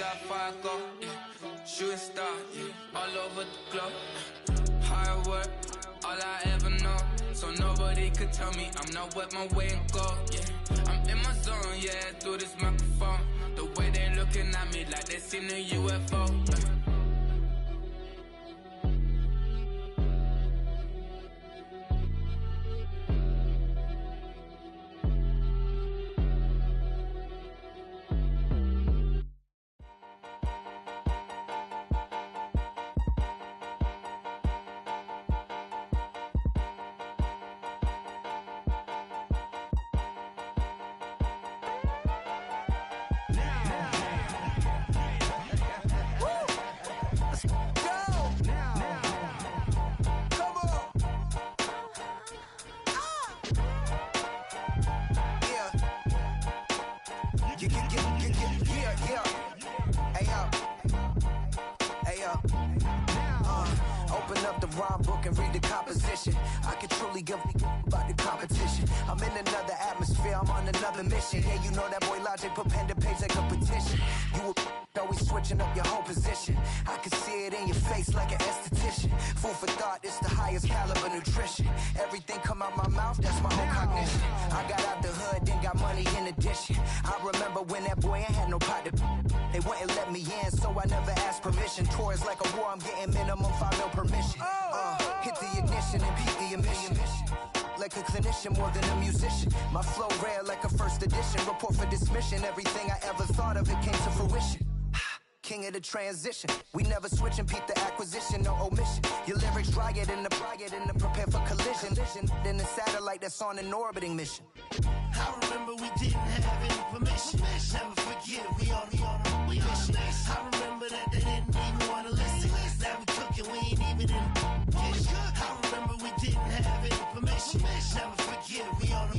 how far I go, yeah. Shooting star, yeah. All over the globe. Hard work, all I ever know. So nobody could tell me I'm not what my way and go, yeah. I'm in my zone, yeah, through this microphone. The way they looking at me like they seen a UFO, yeah. Open up the rhyme book and read the composition. I can truly give about the competition. I'm in another atmosphere, I'm on another mission. Yeah, you know that boy Logic put pen to page like a petition. You always switching up your whole position. I can see it in your face like an esthetician. Food for thought, it's the highest caliber nutrition. Everything come out my mouth, that's my own cognition. I got out the hood, then got money in addition. I remember when that boy ain't had no pot to. They wouldn't let me in, so I never asked permission. Tours like a war, I'm getting minimum 5 mil permission. Hit the ignition and peak the emission. Like a clinician more than a musician. My flow rare like a first edition. Report for dismission. Everything I ever thought of, it came to fruition. King of the transition. We never switch and peep the acquisition, no omission. Your lyrics dry it in the prepare for collision. Then the satellite that's on an orbiting mission. I remember we didn't have any permission. Never forget, we on a mission. I remember that they didn't even want to listen. Now we cooking, we ain't even in the kitchen. I remember we didn't have any permission. Never forget, we on a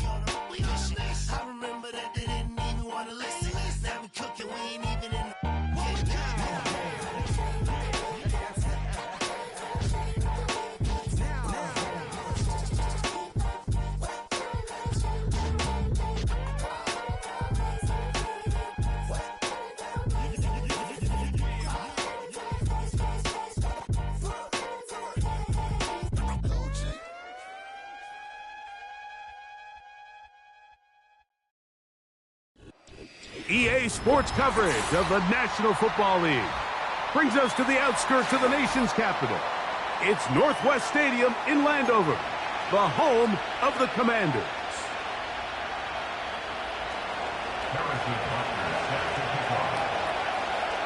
mission. I remember that they didn't even want to listen. Now we cooking, we ain't even in the EA Sports coverage of the National Football League brings us to the outskirts of the nation's capital. It's Northwest Stadium in Landover, the home of the Commanders.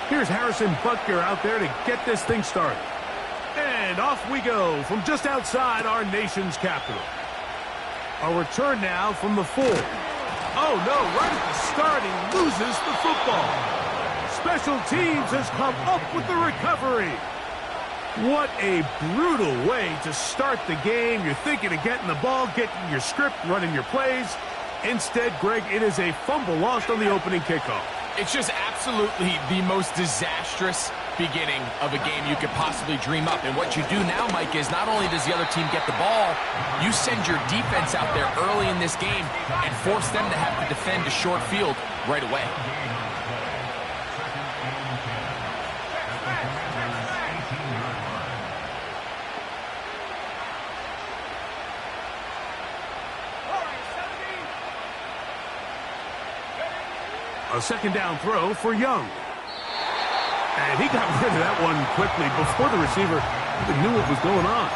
Here's Harrison Butker out there to get this thing started. And off we go from just outside our nation's capital. A return now from the 4. Oh, no, right at the start, he loses the football. Special teams has come up with the recovery. What a brutal way to start the game. You're thinking of getting the ball, getting your script, running your plays. Instead, Greg, it is a fumble lost on the opening kickoff. It's just absolutely the most disastrous beginning of a game you could possibly dream up. And what you do now, Mike, is not only does the other team get the ball, you send your defense out there early in this game and force them to have to defend a short field right away. A second down throw for Young. And he got rid of that one quickly before the receiver even knew what was going on.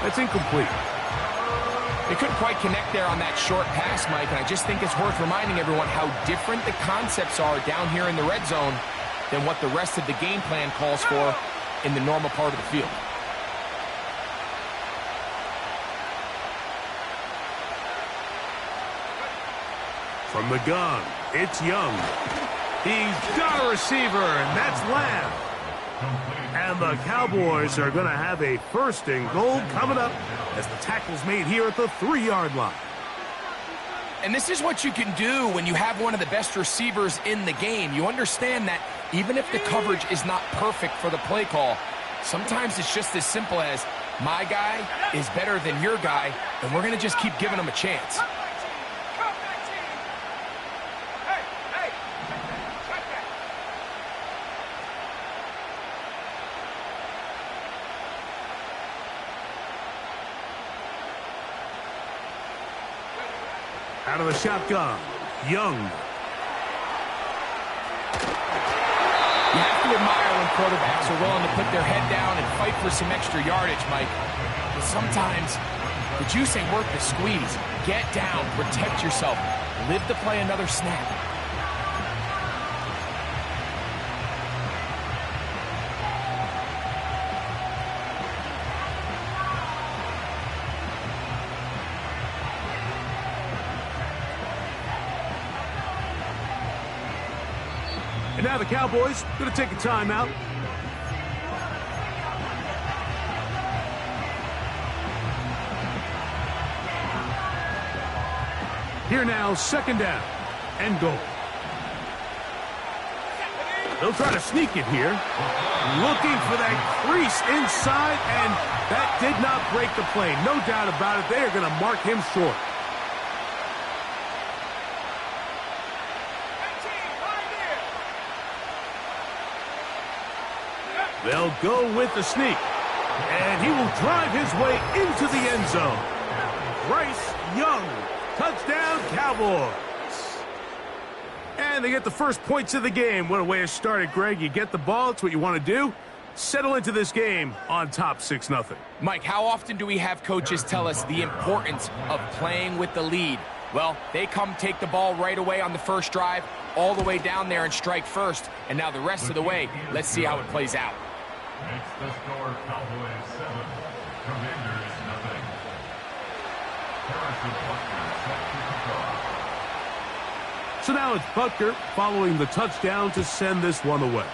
That's incomplete. They couldn't quite connect there on that short pass, Mike, and I just think it's worth reminding everyone how different the concepts are down here in the red zone than what the rest of the game plan calls for in the normal part of the field. From the gun, it's Young. He's got a receiver, and that's Lamb. And the Cowboys are going to have a 1st and goal coming up as the tackle's made here at the 3-yard line. And this is what you can do when you have one of the best receivers in the game. You understand that even if the coverage is not perfect for the play call, sometimes it's just as simple as, my guy is better than your guy, and we're going to just keep giving him a chance. Out of the shotgun, Young. You have to admire when quarterbacks are willing to put their head down and fight for some extra yardage, Mike. But sometimes the juice ain't worth the squeeze. Get down, protect yourself, live to play another snap. And now the Cowboys going to take a timeout. Here now, second down and goal. They'll try to sneak it here. Looking for that crease inside, and that did not break the play. No doubt about it. They are going to mark him short. They'll go with the sneak, and he will drive his way into the end zone. Bryce Young, touchdown Cowboys. And they get the first points of the game. What a way to start it, Greg. You get the ball, it's what you want to do. Settle into this game on top 6-0. Mike, how often do we have coaches tell us the importance of playing with the lead? Well, they come take the ball right away on the first drive, all the way down there and strike first. And now the rest of the way, let's see how it plays out. Makes the score Cowboys 7, Commanders 0. Harrison Butker set to kick off. So now it's Butker following the touchdown to send this one away.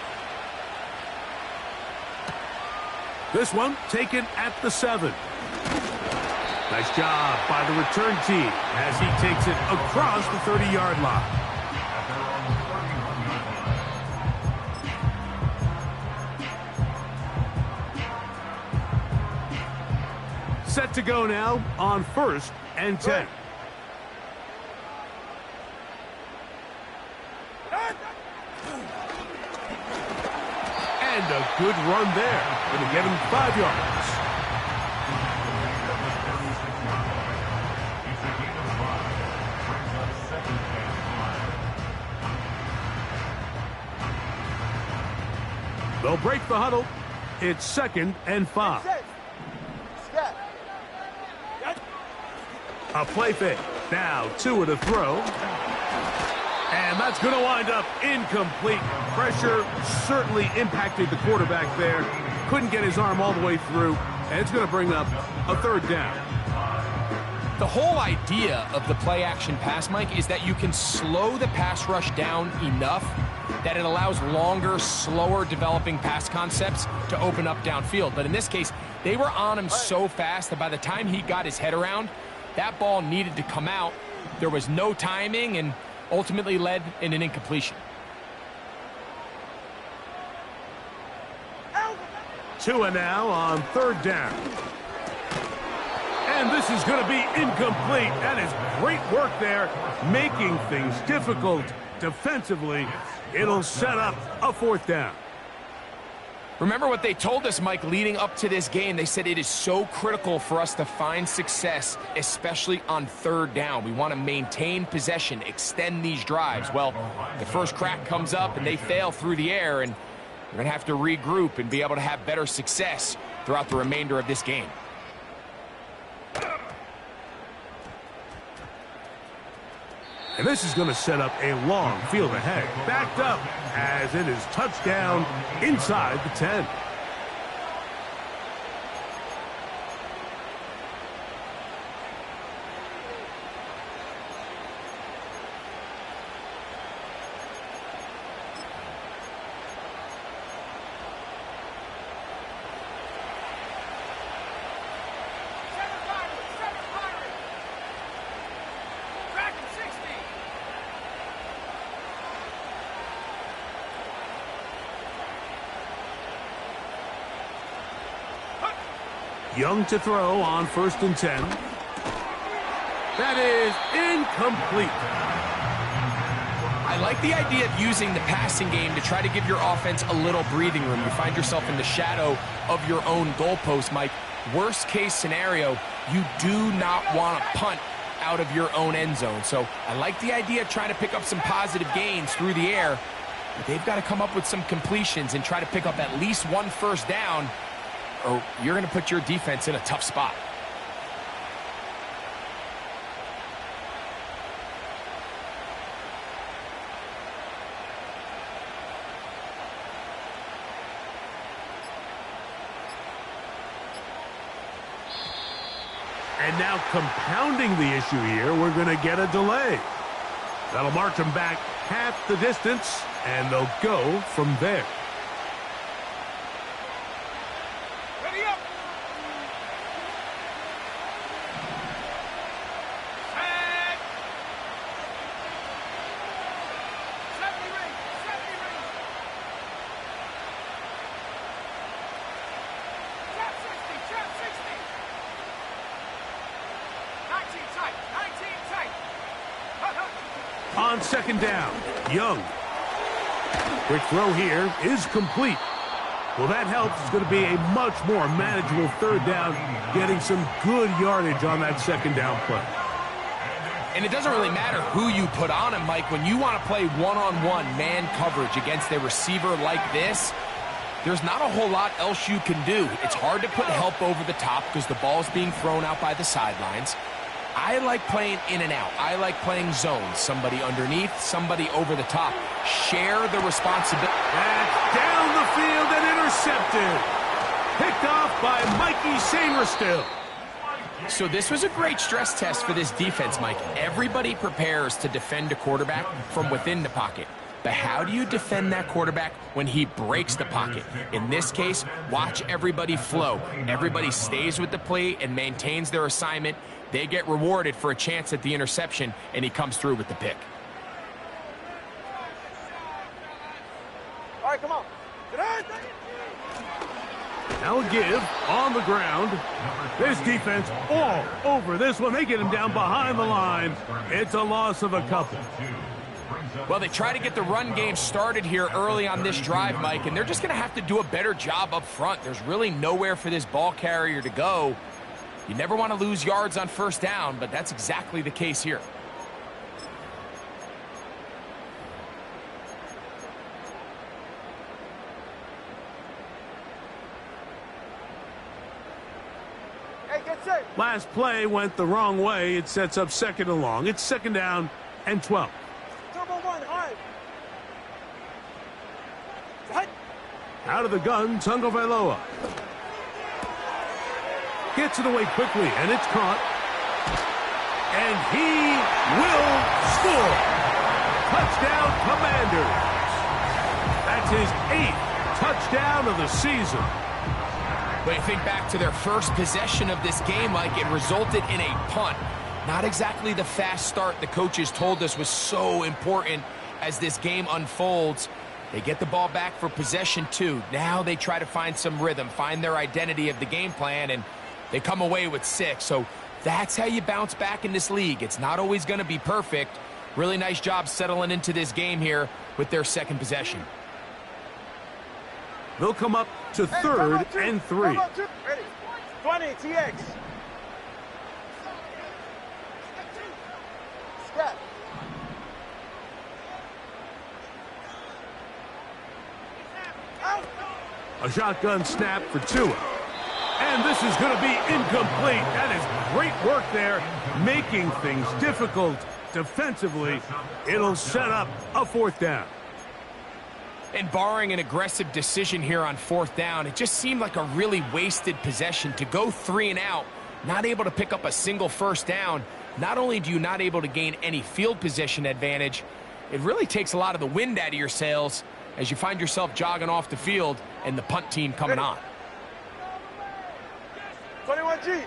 This one taken at the 7. Nice job by the return team as he takes it across the 30-yard line. Set to go now on 1st and 10. And a good run there. Going to get him 5 yards. They'll break the huddle. It's 2nd and 5. A play fake. Now Tua to throw. And that's going to wind up incomplete. Pressure certainly impacted the quarterback there. Couldn't get his arm all the way through. And it's going to bring up a 3rd down. The whole idea of the play-action pass, Mike, is that you can slow the pass rush down enough that it allows longer, slower developing pass concepts to open up downfield. But in this case, they were on him so fast that by the time he got his head around, that ball needed to come out. There was no timing and ultimately led in an incompletion. Tua now on 3rd down. And this is going to be incomplete. That is great work there, making things difficult defensively. It'll set up a 4th down. Remember what they told us, Mike, leading up to this game. They said it is so critical for us to find success, especially on 3rd down. We want to maintain possession, extend these drives. Well, the first crack comes up and they fail through the air, and we're going to have to regroup and be able to have better success throughout the remainder of this game. And this is going to set up a long field ahead. Backed up as it is touchdown inside the 10. Young to throw on 1st and 10. That is incomplete. I like the idea of using the passing game to try to give your offense a little breathing room. You find yourself in the shadow of your own goalpost, Mike. Worst case scenario, you do not want to punt out of your own end zone. So I like the idea of trying to pick up some positive gains through the air. But they've got to come up with some completions and try to pick up at least one first down, or you're going to put your defense in a tough spot. And now compounding the issue here, we're going to get a delay. That'll march them back half the distance, and they'll go from there. Ready up. Set. 70 ring. 70 ring. Trap 60. Trap 60. 19 tight. 19 tight. On second down, Young. Quick throw here is complete. Well, that helps. It's going to be a much more manageable third down, getting some good yardage on that second down play. And it doesn't really matter who you put on him, Mike. When you want to play one-on-one man coverage against a receiver like this, there's not a whole lot else you can do. It's hard to put help over the top because the ball's being thrown out by the sidelines. I like playing in and out. I like playing zones. Somebody underneath, somebody over the top. Share the responsibility. That's down the field and intercepted. Picked off by Mikey Sainristil. So this was a great stress test for this defense, Mike. Everybody prepares to defend a quarterback from within the pocket. But how do you defend that quarterback when he breaks the pocket? In this case, watch everybody flow. Everybody stays with the play and maintains their assignment. They get rewarded for a chance at the interception, and he comes through with the pick. All right, come on. Now a give on the ground. This defense all over this one. They get him down behind the line. It's a loss of a couple. Well, they try to get the run game started here early on this drive, Mike, and they're just going to have to do a better job up front. There's really nowhere for this ball carrier to go. You never want to lose yards on first down, but that's exactly the case here. Hey, get set. Last play went the wrong way. It sets up second and long. It's second down and 12. Turbo one, hard. Out of the gun, Tagovailoa. Gets it away quickly, and it's caught. And he will score. Touchdown, Commanders. That's his 8th touchdown of the season. But you think back to their first possession of this game, like it resulted in a punt. Not exactly the fast start the coaches told us was so important as this game unfolds. They get the ball back for possession 2. Now they try to find some rhythm, find their identity of the game plan, and they come away with 6. So that's how you bounce back in this league. It's not always going to be perfect. Really nice job settling into this game here with their second possession. They'll come up to third and 3. Ready. 20, TX. Scat. Out. A shotgun snap for Tua. And this is going to be incomplete. That is great work there, making things difficult defensively. It'll set up a 4th down. And barring an aggressive decision here on 4th down, it just seemed like a really wasted possession to go 3 and out, not able to pick up a single first down. Not only do you not able to gain any field position advantage, it really takes a lot of the wind out of your sails as you find yourself jogging off the field and the punt team coming on. 21G.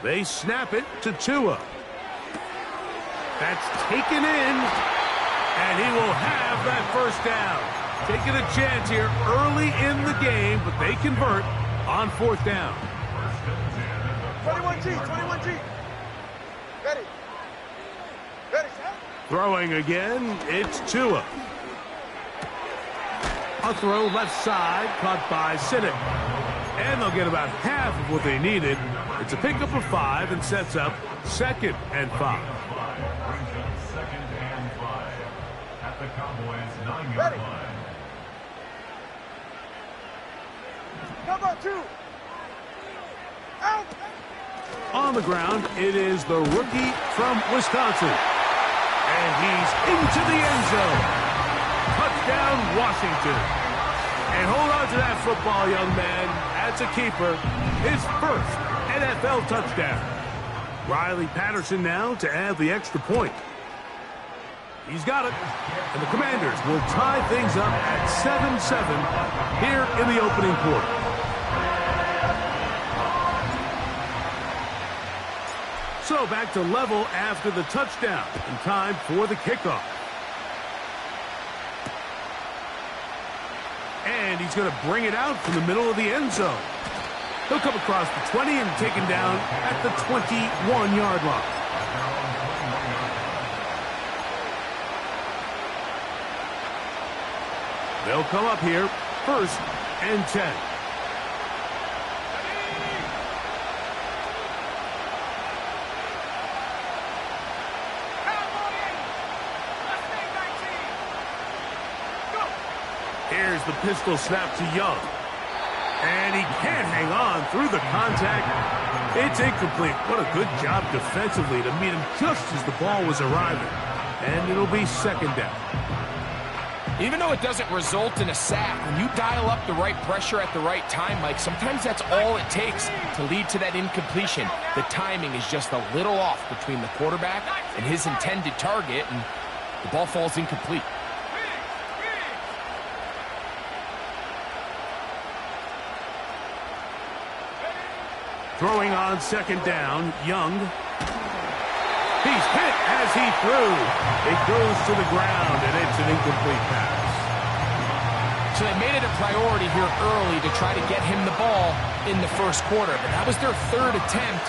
They snap it to Tua. That's taken in, and he will have that first down. Taking a chance here early in the game, but they convert on 4th down. 21G, 21G. Ready. Ready, set. Throwing again, it's Tua. A throw left side, caught by Sinnet. And they'll get about half of what they needed. It's a pickup of 5 and sets up 2nd and 5. Brings up 2nd and 5 at the Cowboys' 9-yard line. Cover 2. Out. On the ground, it is the rookie from Wisconsin. And he's into the end zone. Touchdown, Washington. And hold on to that football, young man. That's a keeper. His first NFL touchdown. Riley Patterson now to add the extra point. He's got it. And the Commanders will tie things up at 7-7 here in the opening quarter. So back to level after the touchdown. And time for the kickoff. And he's going to bring it out from the middle of the end zone. He'll come across the 20 and taken down at the 21-yard line. They'll come up here, 1st and 10. Here's the pistol snap to Young. And he can't hang on through the contact. It's incomplete. What a good job defensively to meet him just as the ball was arriving. And it'll be 2nd down. Even though it doesn't result in a sack, when you dial up the right pressure at the right time, Mike, sometimes that's all it takes to lead to that incompletion. The timing is just a little off between the quarterback and his intended target, and the ball falls incomplete. Throwing on 2nd down, Young. He's hit as he threw. It goes to the ground, and it's an incomplete pass. So they made it a priority here early to try to get him the ball in the 1st quarter, but that was their 3rd attempt.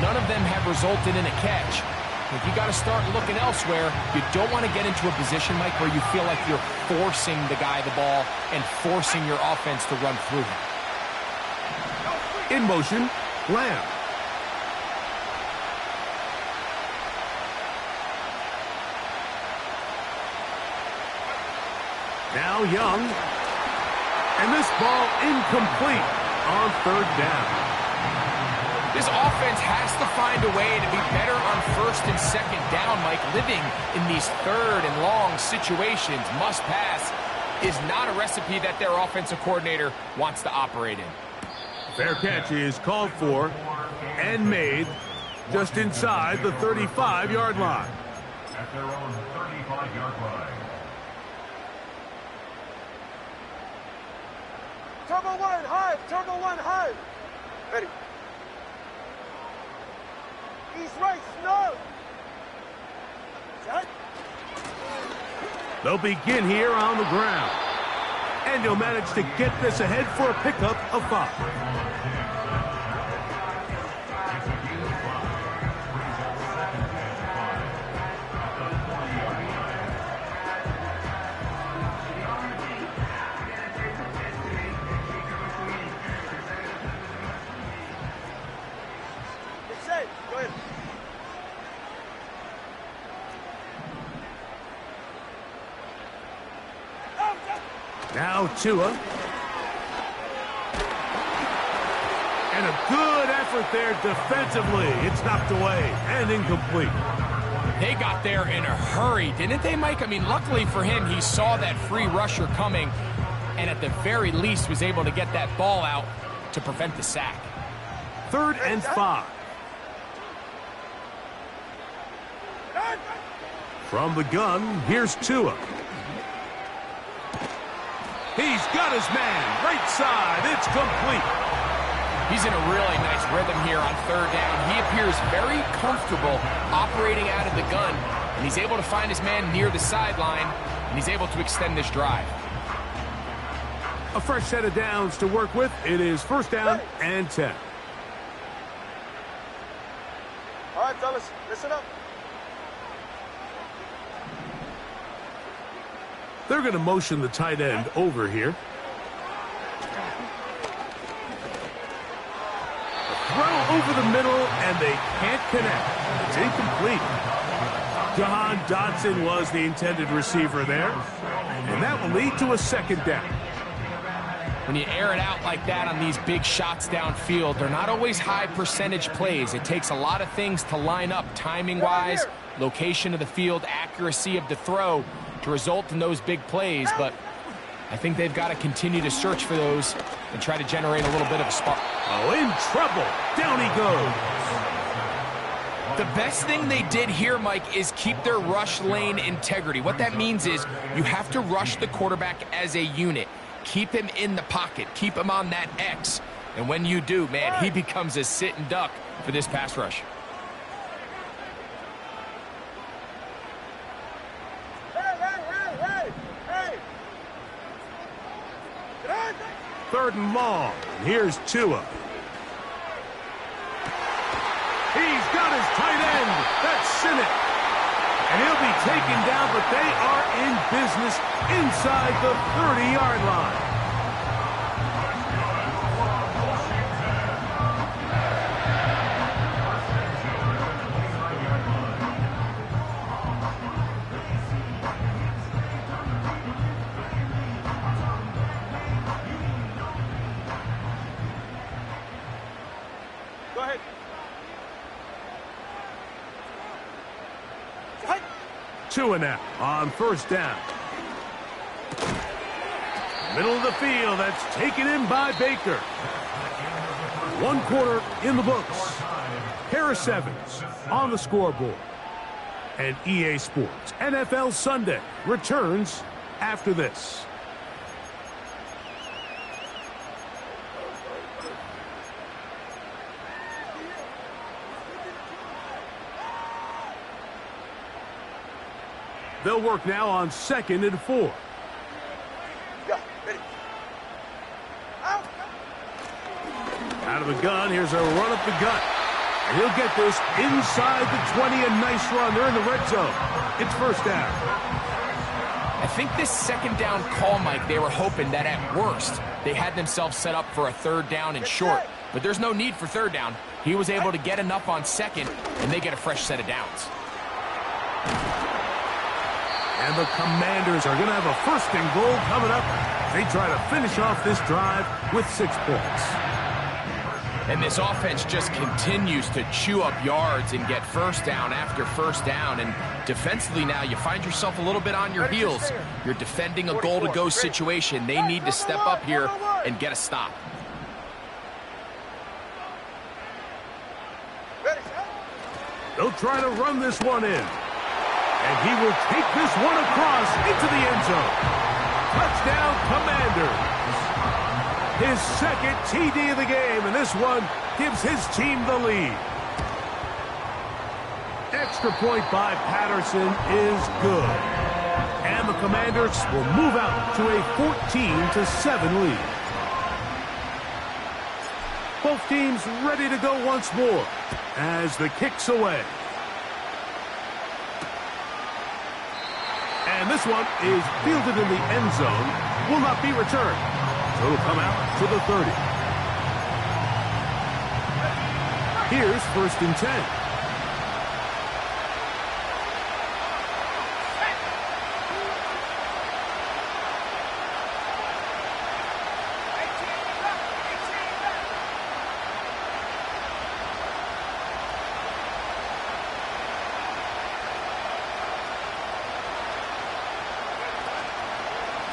None of them have resulted in a catch. If you got to start looking elsewhere, you don't want to get into a position, Mike, where you feel like you're forcing the guy the ball and forcing your offense to run through him. In motion, Lamb. Now Young. And this ball incomplete on 3rd down. This offense has to find a way to be better on 1st and 2nd down, Mike. Living in these 3rd and long situations, must pass, is not a recipe that their offensive coordinator wants to operate in. Fair catch is called for and made just inside the 35-yard line. At their own 35-yard line. Turbo 1, high. Turbo 1, high. Ready. East right, snug. Set. They'll begin here on the ground. And he'll manage to get this ahead for a pickup of 5. Now Tua. And a good effort there defensively. It's knocked away and incomplete. They got there in a hurry, didn't they, Mike? I mean, luckily for him, he saw that free rusher coming and at the very least was able to get that ball out to prevent the sack. 3rd and 5. From the gun, here's Tua. He's got his man. Right side. It's complete. He's in a really nice rhythm here on 3rd down. He appears very comfortable operating out of the gun, and he's able to find his man near the sideline, and he's able to extend this drive. A fresh set of downs to work with. It is 1st down and 10. All right, fellas, listen up. They're going to motion the tight end over here. Throw over the middle, and they can't connect. It's incomplete. Jahan Dotson was the intended receiver there, and that will lead to a second down. When you air it out like that on these big shots downfield, they're not always high percentage plays. It takes a lot of things to line up timing-wise, location of the field, accuracy of the throw to result in those big plays, but I think they've got to continue to search for those and try to generate a little bit of a spark. Oh, in trouble. Down he goes. The best thing they did here, Mike, is keep their rush lane integrity. What that means is you have to rush the quarterback as a unit. Keep him in the pocket. Keep him on that X. And when you do, man, he becomes a sit and duck for this pass rush. Third and long. Here's Tua. He's got his tight end. That's Sinnott. And he'll be taken down, but they are in business inside the 30-yard line. Go ahead. Tua now on first down. Middle of the field, that's taken in by Baker. 1 quarter in the books. Harris Evans on the scoreboard. And EA Sports NFL Sunday returns after this. They'll work now on 2nd and 4. Yeah, ready. Out of the gun, here's a run up the gut. And he'll get this inside the 20, a nice run. They're in the red zone. It's first down. I think this second down call, Mike, they were hoping that at worst they had themselves set up for a third down and short. But there's no need for third down. He was able to get enough on second, and they get a fresh set of downs. And the Commanders are going to have a first and goal coming up. They try to finish off this drive with 6 points. And this offense just continues to chew up yards and get first down after first down. And defensively now, you find yourself a little bit on your heels. You're defending a goal-to-go situation. They need to step up here and get a stop. They'll try to run this one in. And he will take this one across into the end zone. Touchdown, Commanders. His second TD of the game, and this one gives his team the lead. Extra point by Patterson is good. And the Commanders will move out to a 14-7 lead. Both teams ready to go once more as the kick's away. And this one is fielded in the end zone, will not be returned. So it'll come out to the 30. Here's 1st and 10.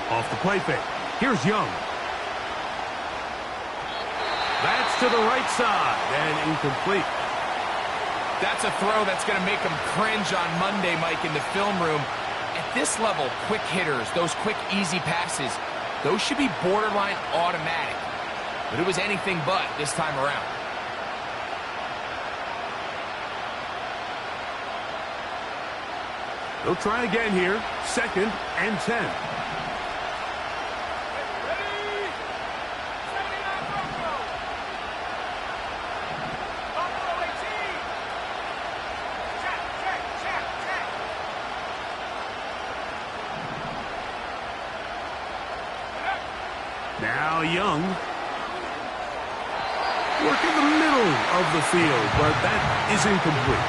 Off the play fake. Here's Young. That's to the right side and incomplete. That's a throw that's going to make them cringe on Monday, Mike, in the film room. At this level, quick hitters, those quick, easy passes, those should be borderline automatic. But it was anything but this time around. They'll try again here. 2nd and 10. Now Young. Work in the middle of the field, but that is incomplete.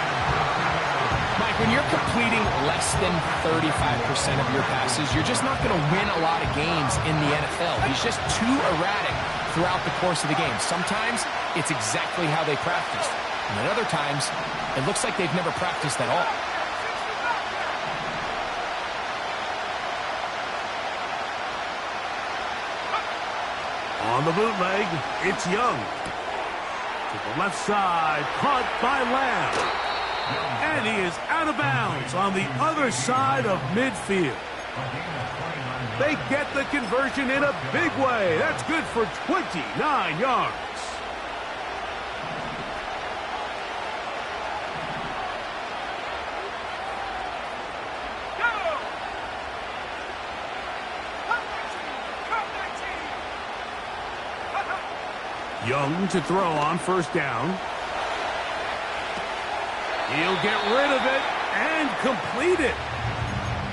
Mike, when you're completing less than 35% of your passes, you're just not going to win a lot of games in the NFL. He's just too erratic throughout the course of the game. Sometimes it's exactly how they practice. And at other times, it looks like they've never practiced at all. On the bootleg, it's Young. To the left side, caught by Lamb. And he is out of bounds on the other side of midfield. They get the conversion in a big way. That's good for 29 yards. Young to throw on first down. He'll get rid of it and complete it.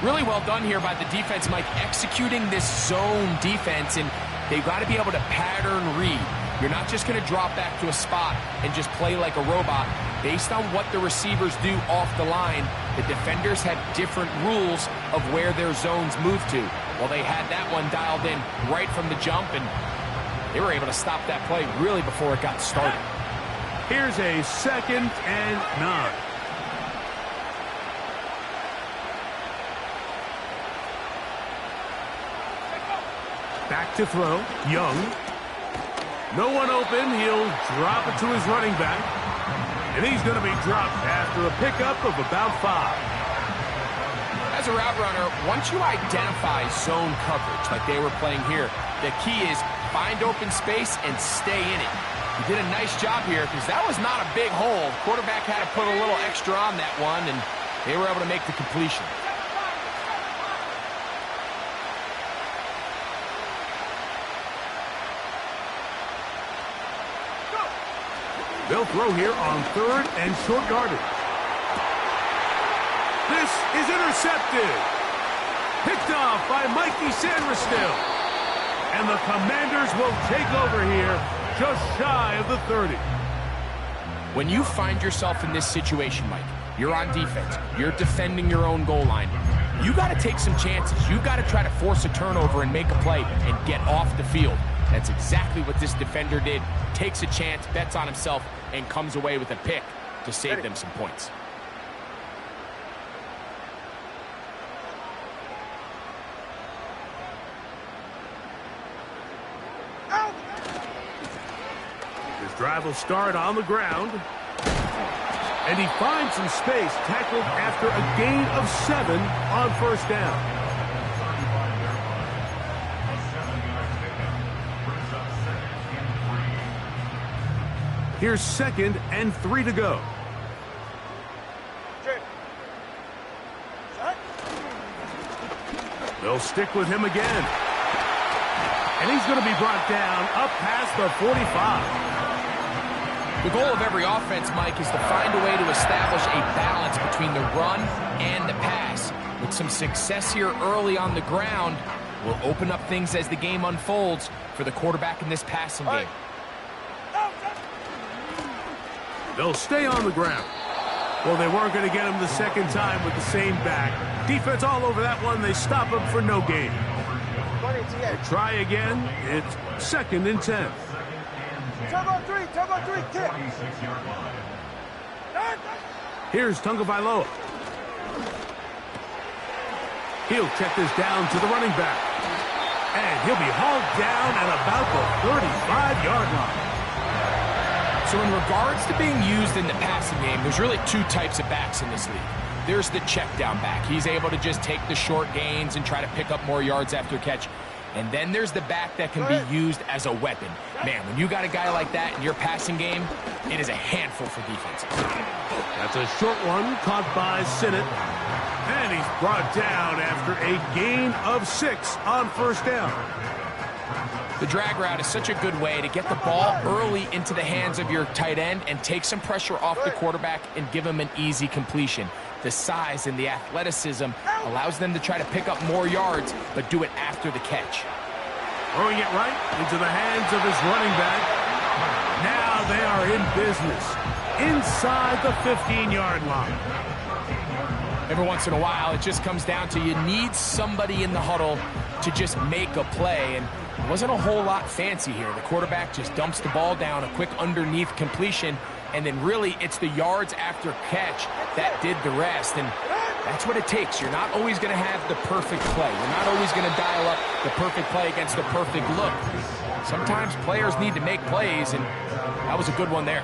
Really well done here by the defense, Mike, executing this zone defense, and they've got to be able to pattern read. You're not just going to drop back to a spot and just play like a robot. Based on what the receivers do off the line, the defenders have different rules of where their zones move to. Well, they had that one dialed in right from the jump, and they were able to stop that play really before it got started. Here's a 2nd and 9. Back to throw. Young. No one open. He'll drop it to his running back. And he's going to be dropped after a pickup of about 5. As a route runner, once you identify zone coverage like they were playing here, the key is find open space and stay in it. He did a nice job here because that was not a big hole. Quarterback had to put a little extra on that one, and they were able to make the completion. They'll throw here on 3rd and short yardage. This is intercepted. Picked off by Mikey Sandristil. And the Commanders will take over here just shy of the 30. When you find yourself in this situation, Mike, you're on defense, you're defending your own goal line, you got to take some chances. You got to try to force a turnover and make a play and get off the field. That's exactly what this defender did. Takes a chance, bets on himself, and comes away with a pick to save them some points. His drive will start on the ground. And he finds some space, tackled after a gain of 7 on first down. Here's 2nd and 3 to go. They'll stick with him again. And he's going to be brought down up past the 45. The goal of every offense, Mike, is to find a way to establish a balance between the run and the pass. With some success here early on the ground, will open up things as the game unfolds for the quarterback in this passing game. They'll stay on the ground. Well, they weren't going to get him the second time with the same back. Defense all over that one. They stop him for no gain. They try again. It's 2nd and 10. Turbo 3, kick. Here's Tagovailoa. He'll check this down to the running back. And he'll be hauled down at about the 35-yard line. So in regards to being used in the passing game, there's really 2 types of backs in this league. There's the check down back. He's able to just take the short gains and try to pick up more yards after catch. And then there's the back that can be used as a weapon. Man, when you got a guy like that in your passing game, it is a handful for defenses. That's a short one caught by Sinnott. And he's brought down after a gain of 6 on first down. The drag route is such a good way to get the ball early into the hands of your tight end and take some pressure off the quarterback and give him an easy completion. The size and the athleticism allows them to try to pick up more yards, but do it after the catch. Throwing it right into the hands of his running back. Now they are in business inside the 15-yard line. Every once in a while, it just comes down to you need somebody in the huddle to just make a play, and it wasn't a whole lot fancy here. The quarterback just dumps the ball down, a quick underneath completion, and then really it's the yards after catch that did the rest, and that's what it takes. You're not always going to have the perfect play. You're not always going to dial up the perfect play against the perfect look. Sometimes players need to make plays, and that was a good one there.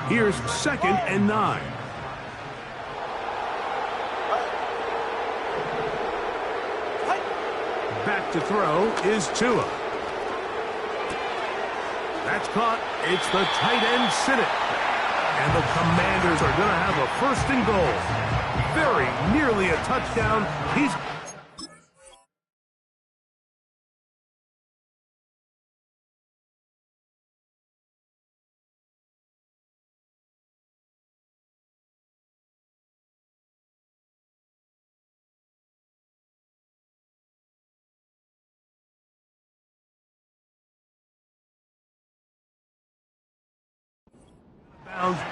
Here's 2nd and 9. Back to throw is Tua. That's caught. It's the tight end Sinnott. And the Commanders are going to have a 1st and goal. Very nearly a touchdown. He's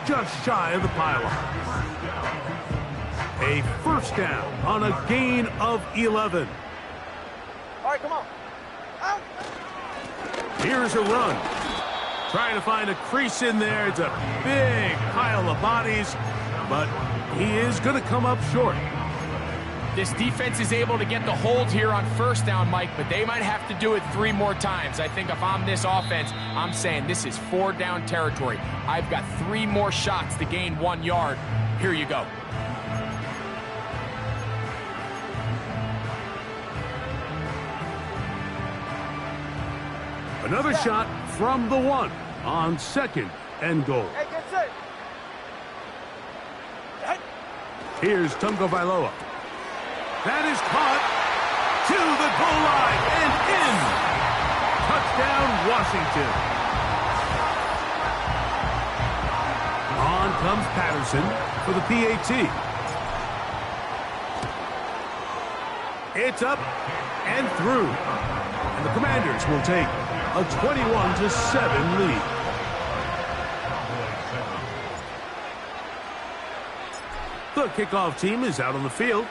just shy of the pylon. A 1st down on a gain of 11. All right, come on. Out. Here's a run. Trying to find a crease in there. It's a big pile of bodies, but he is going to come up short. This defense is able to get the hold here on 1st down, Mike, but they might have to do it 3 more times. I think if I'm this offense, I'm saying this is 4-down territory. I've got 3 more shots to gain 1 yard. Here you go. Another shot from the 1 on 2nd and goal. Hey, get set. Here's Tungo Vailoa. That is caught to the goal line and in. Touchdown, Washington. On comes Patterson for the PAT. It's up and through. And the Commanders will take a 21-7 lead. The kickoff team is out on the field.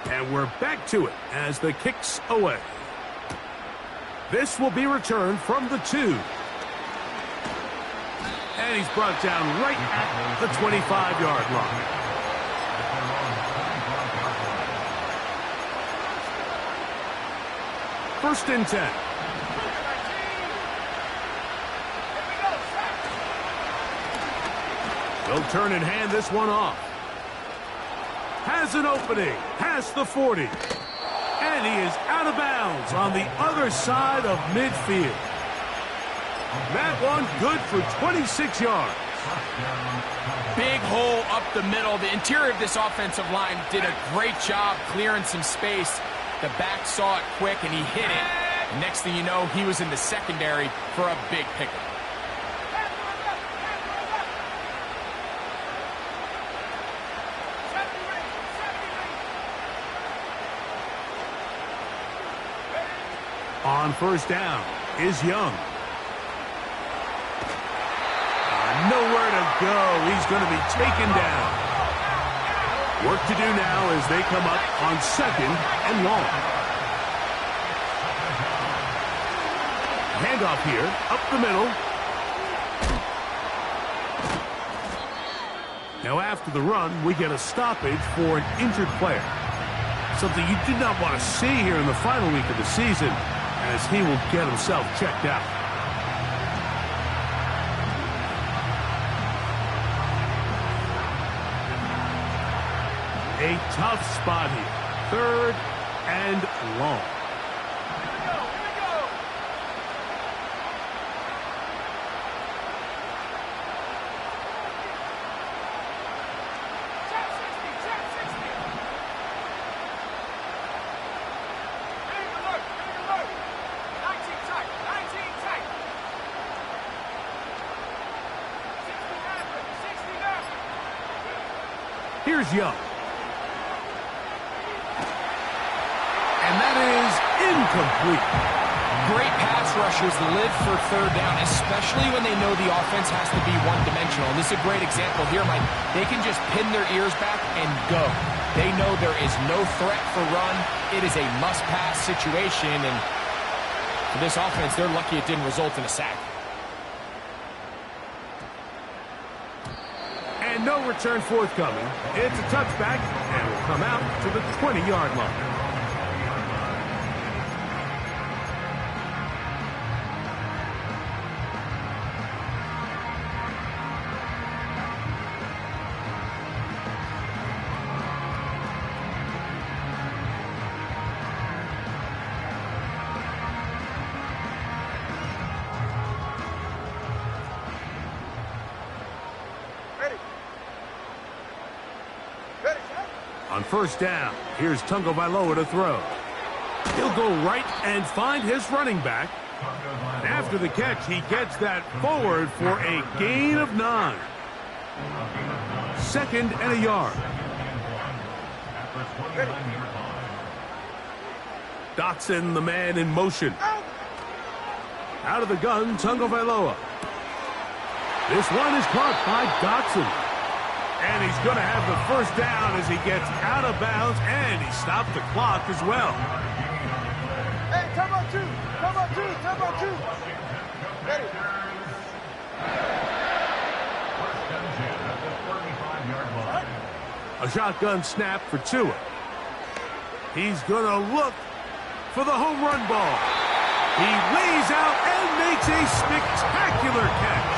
And we're back to it as the kick's away. This will be returned from the 2. And he's brought down right at the 25-yard line. First and 10. They'll turn and hand this one off. Has an opening past the 40. And he is out of bounds on the other side of midfield. That one good for 26 yards. Big hole up the middle. The interior of this offensive line did a great job clearing some space. The back saw it quick, and he hit it. Next thing you know, he was in the secondary for a big pickup. On 1st down is Young. Nowhere to go. He's going to be taken down. Work to do now as they come up on 2nd and long. Handoff here, up the middle. Now after the run, we get a stoppage for an injured player. Something you do not want to see here in the final week of the season, as he will get himself checked out. A tough spot here. 3rd and long. Here's Young. And that is incomplete. Great pass rushers live for third down, especially when they know the offense has to be one-dimensional. And this is a great example here, Mike. They can just pin their ears back and go. They know there is no threat for run. It is a must-pass situation, and for this offense, they're lucky it didn't result in a sack. And no return forthcoming. It's a touchback, and will come out to the 20-yard line. On first down, here's Tungo Vailoa to throw. He'll go right and find his running back. And after the catch, he gets that forward for a gain of 9. 2nd and a yard. Dotson, the man in motion. Out of the gun, Tungo Vailoa. This one is caught by Dotson. And he's going to have the first down as he gets out of bounds, and he stopped the clock as well. Hey, come on, 2. Come on, 2. Come on, 2. Ready. A shotgun snap for Tua. He's going to look for the home run ball. He lays out and makes a spectacular catch.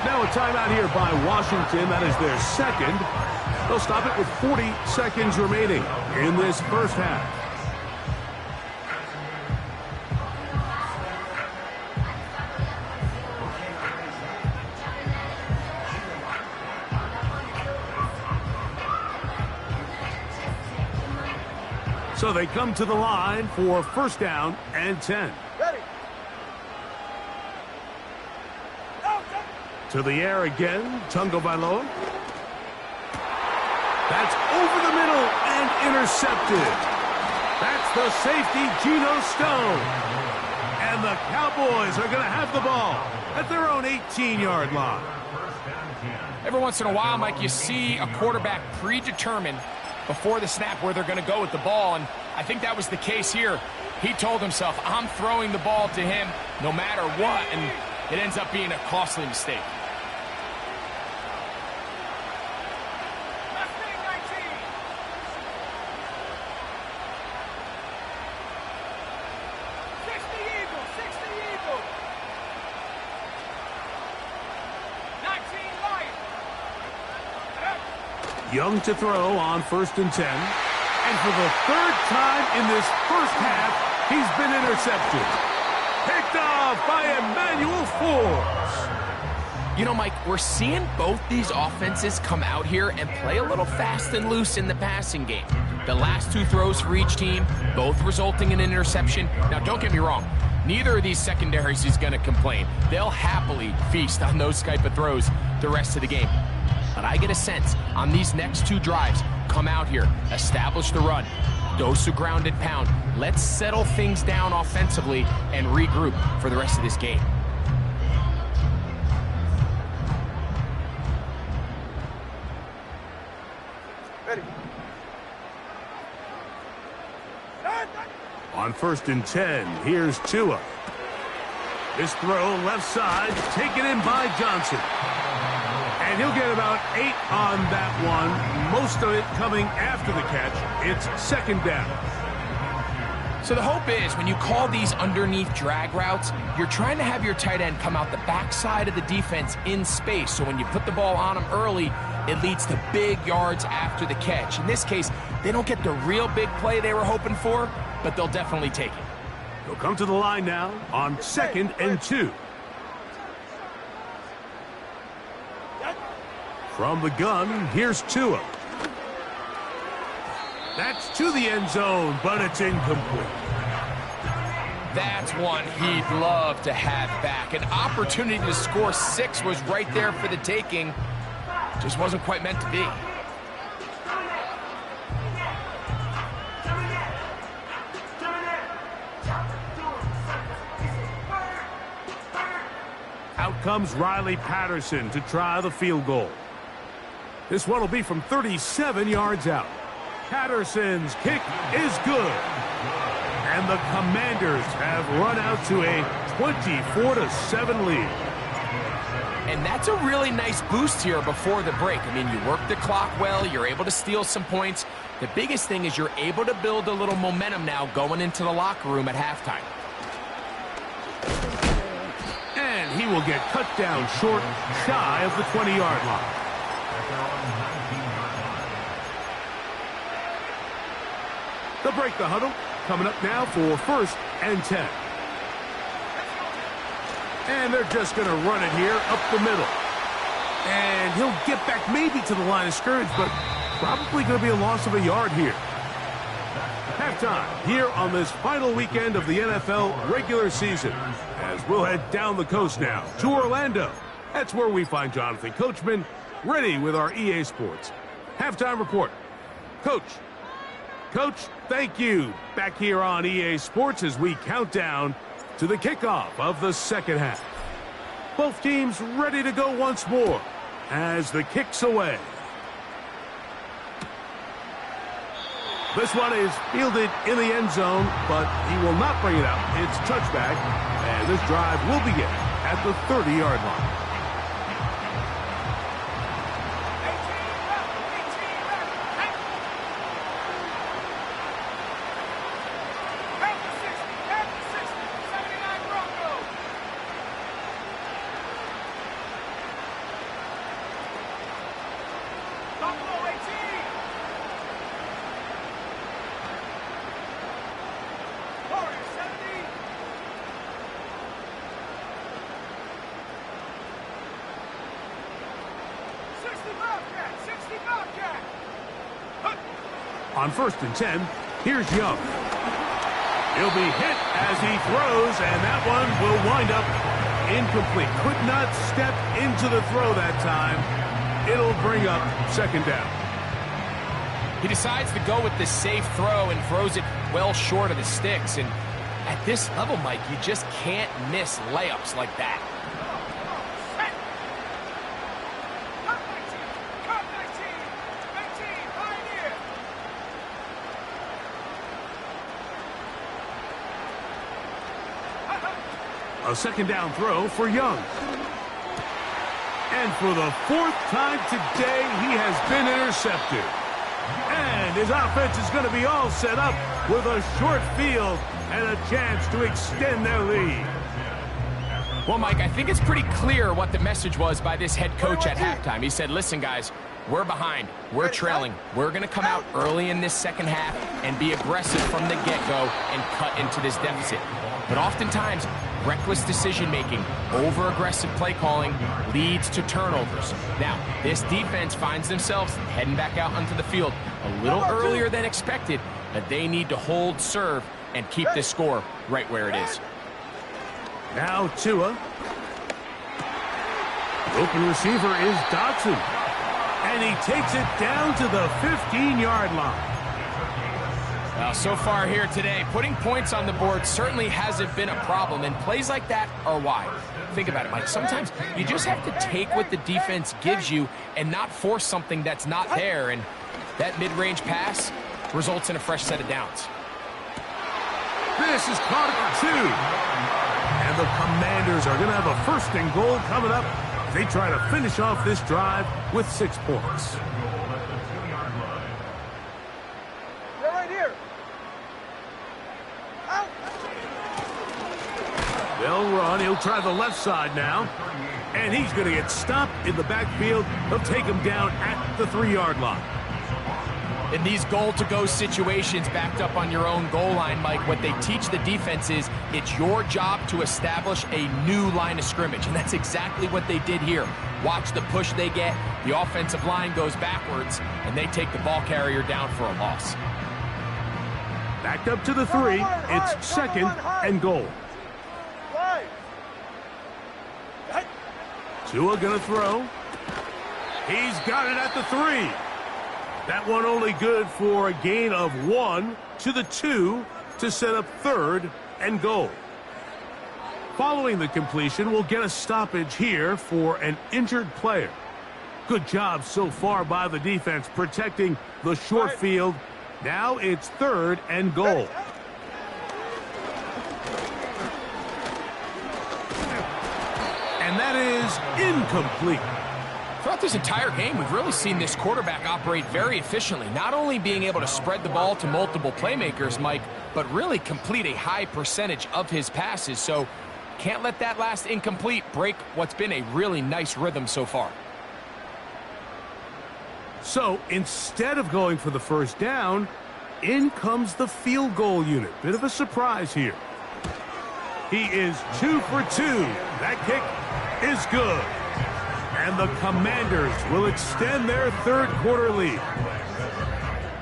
Now a timeout here by Washington. That is their second. They'll stop it with 40 seconds remaining in this first half. So they come to the line for first down and 10. Ready. To the air again, Tungo Vailoa. That's over the middle and intercepted. That's the safety, Geno Stone. And the Cowboys are going to have the ball at their own 18-yard line. Every once in a while, Mike, you see a quarterback predetermined before the snap where they're going to go with the ball, and I think that was the case here. He told himself, I'm throwing the ball to him no matter what, and it ends up being a costly mistake. Young to throw on 1st and 10. And for the 3rd time in this first half, he's been intercepted. Picked off by Emmanuel Forbes. You know, Mike, we're seeing both these offenses come out here and play a little fast and loose in the passing game. The last 2 throws for each team, both resulting in an interception. Now, don't get me wrong. Neither of these secondaries is going to complain. They'll happily feast on those type of throws the rest of the game. But I get a sense on these next 2 drives, come out here, establish the run, dose of ground and pound. Let's settle things down offensively and regroup for the rest of this game. Ready. On 1st and 10, here's Tua. This throw left side, taken in by Johnson. And he'll get about 8 on that one, most of it coming after the catch. It's 2nd down. So the hope is when you call these underneath drag routes, you're trying to have your tight end come out the backside of the defense in space. So when you put the ball on him early, it leads to big yards after the catch. In this case, they don't get the real big play they were hoping for, but they'll definitely take it. They'll come to the line now on 2nd and 2. From the gun, here's Tua. That's to the end zone, but it's incomplete. That's one he'd love to have back. An opportunity to score 6 was right there for the taking. Just wasn't quite meant to be. comes Riley Patterson to try the field goal. This one will be from 37 yards out. Patterson's kick is good. And the Commanders have run out to a 24-7 lead. And that's a really nice boost here before the break. I mean, you work the clock well, you're able to steal some points. The biggest thing is you're able to build a little momentum now going into the locker room at halftime. And he will get cut down short, shy of the 20-yard line. They'll break the huddle. Coming up now for 1st and 10. And they're just going to run it here up the middle. And he'll get back maybe to the line of scrimmage, but probably going to be a loss of a yard here. Halftime here on this final weekend of the NFL regular season. As we'll head down the coast now to Orlando. That's where we find Jonathan Coachman ready with our EA Sports halftime report. Coach, thank you. Back here on EA Sports as we count down to the kickoff of the second half. Both teams ready to go once more as the kick's away. This one is fielded in the end zone, but he will not bring it out. It's touchback, and this drive will begin at the 30-yard line. On 1st and 10, here's Young. He'll be hit as he throws, and that one will wind up incomplete. Could not step into the throw that time. It'll bring up 2nd down. He decides to go with the safe throw and throws it well short of the sticks. And at this level, Mike, you just can't miss layups like that. A 2nd down throw for Young. And for the 4th time today, he has been intercepted. And his offense is going to be all set up with a short field and a chance to extend their lead. Well, Mike, I think it's pretty clear what the message was by this head coach at halftime. He said, listen, guys, we're behind. We're trailing. We're going to come out early in this second half and be aggressive from the get-go and cut into this deficit. But oftentimes, reckless decision-making, over-aggressive play calling leads to turnovers. Now, this defense finds themselves heading back out onto the field a little earlier than expected, but they need to hold serve and keep this score right where it is. Now Tua. Open receiver is Dotson. And he takes it down to the 15-yard line. Well, so far here today, putting points on the board certainly hasn't been a problem, and plays like that are why. Think about it, Mike. Sometimes you just have to take what the defense gives you and not force something that's not there, and that mid-range pass results in a fresh set of downs. This is caught at 2. And the Commanders are going to have a 1st and goal coming up. They try to finish off this drive with 6 points. They're right here. Out. They'll run. He'll try the left side now. And he's going to get stopped in the backfield. They'll take him down at the 3-yard line. In these goal-to-go situations backed up on your own goal line, Mike, what they teach the defense is it's your job to establish a new line of scrimmage, and that's exactly what they did here. Watch the push they get. The offensive line goes backwards, and they take the ball carrier down for a loss. Backed up to the 3. It's 2nd and goal. Tua gonna throw. He's got it at the 3. That one only good for a gain of 1 to the 2 to set up 3rd and goal. Following the completion, we'll get a stoppage here for an injured player. Good job so far by the defense protecting the short field. Now it's 3rd and goal. And that is incomplete. Throughout this entire game, we've really seen this quarterback operate very efficiently, not only being able to spread the ball to multiple playmakers, Mike, but really complete a high percentage of his passes. So can't let that last incomplete break what's been a really nice rhythm so far. So instead of going for the first down, in comes the field goal unit. Bit of a surprise here. He is 2 for 2. That kick is good. And the Commanders will extend their 3rd quarter lead.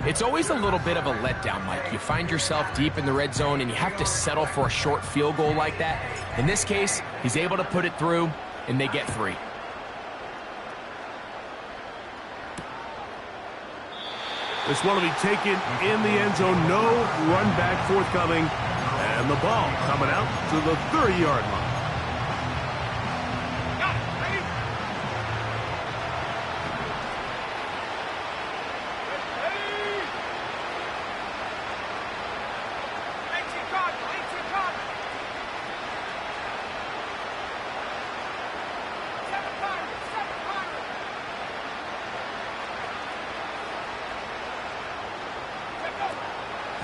It's always a little bit of a letdown, Mike. You find yourself deep in the red zone and you have to settle for a short field goal like that. In this case, he's able to put it through, and they get 3. This one will be taken in the end zone. No run back forthcoming. And the ball coming out to the 30-yard line.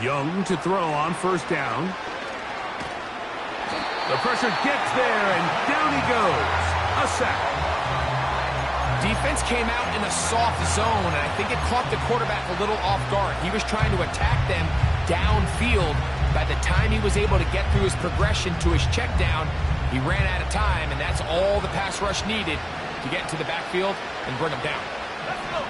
Young to throw on first down. The pressure gets there, and down he goes. A sack. Defense came out in a soft zone, and I think it caught the quarterback a little off guard. He was trying to attack them downfield. By the time he was able to get through his progression to his check down, he ran out of time, and that's all the pass rush needed to get into the backfield and bring him down. Let's go.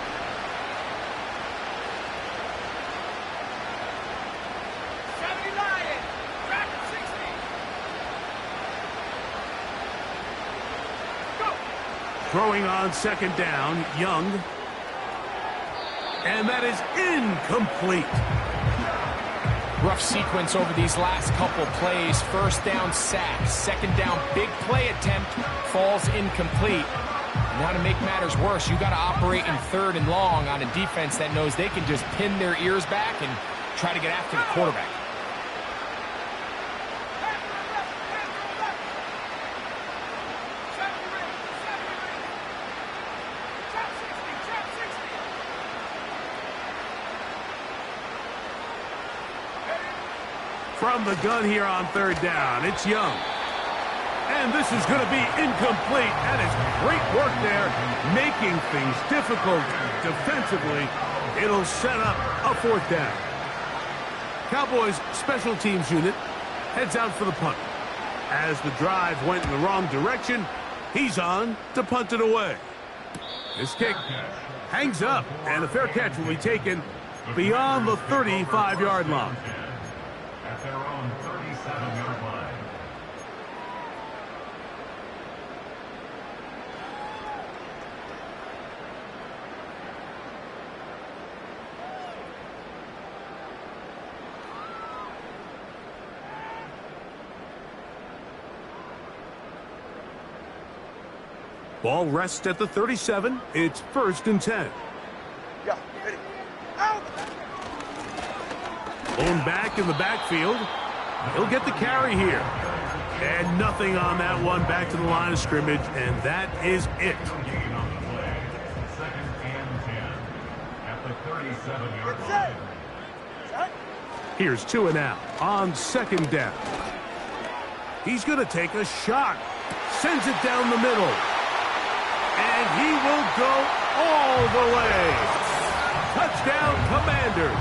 Throwing on second down, Young. And that is incomplete. Rough sequence over these last couple plays. First down sack. Second down big play attempt falls incomplete. Now to make matters worse, you got to operate in 3rd and long on a defense that knows they can just pin their ears back and try to get after the quarterback. From the gun here on 3rd down, it's Young. And this is going to be incomplete. That is great work there, making things difficult defensively. It'll set up a 4th down. Cowboys special teams unit heads out for the punt. As the drive went in the wrong direction, he's on to punt it away. This kick hangs up, and a fair catch will be taken beyond the 35-yard line. At their own 37-yard line. Ball rests at the 37. It's 1st and 10. Yeah, ready. Out! Blown back in the backfield. He'll get the carry here. And nothing on that one. Back to the line of scrimmage, and that is it. Gain on the play. 2nd and 10 at the 37-yard line. Here's 2 and out on 2nd down. He's going to take a shot. Sends it down the middle. And he will go all the way. Touchdown, Commanders.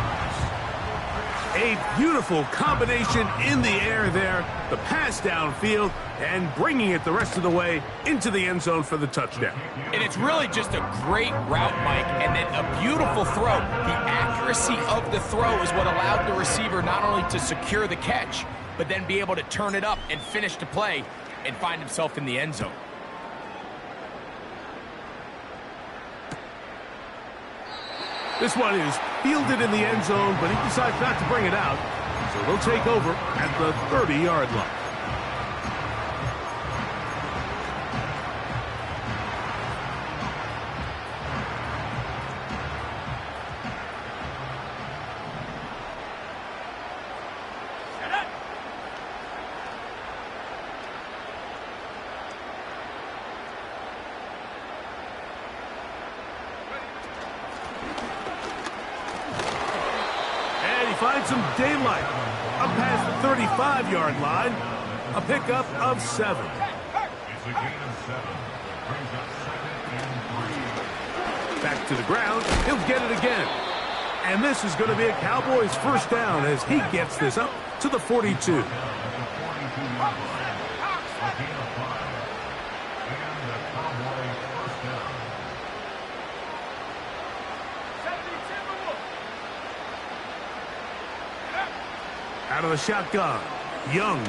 A beautiful combination in the air there. The pass downfield and bringing it the rest of the way into the end zone for the touchdown. And it's really just a great route, Mike, and then a beautiful throw. The accuracy of the throw is what allowed the receiver not only to secure the catch, but then be able to turn it up and finish the play and find himself in the end zone. This one is fielded in the end zone, but he decides not to bring it out. So they'll take over at the 30-yard line. get some daylight. Up past the 35-yard line, a pickup of 7. It's a gain of 7. Brings up 2nd and 3. Back to the ground, he'll get it again. And this is going to be a Cowboys first down as he gets this up to the 42. At the 42-yard line. A gain of 5. And the Cowboys first down. Out of the shotgun, Young.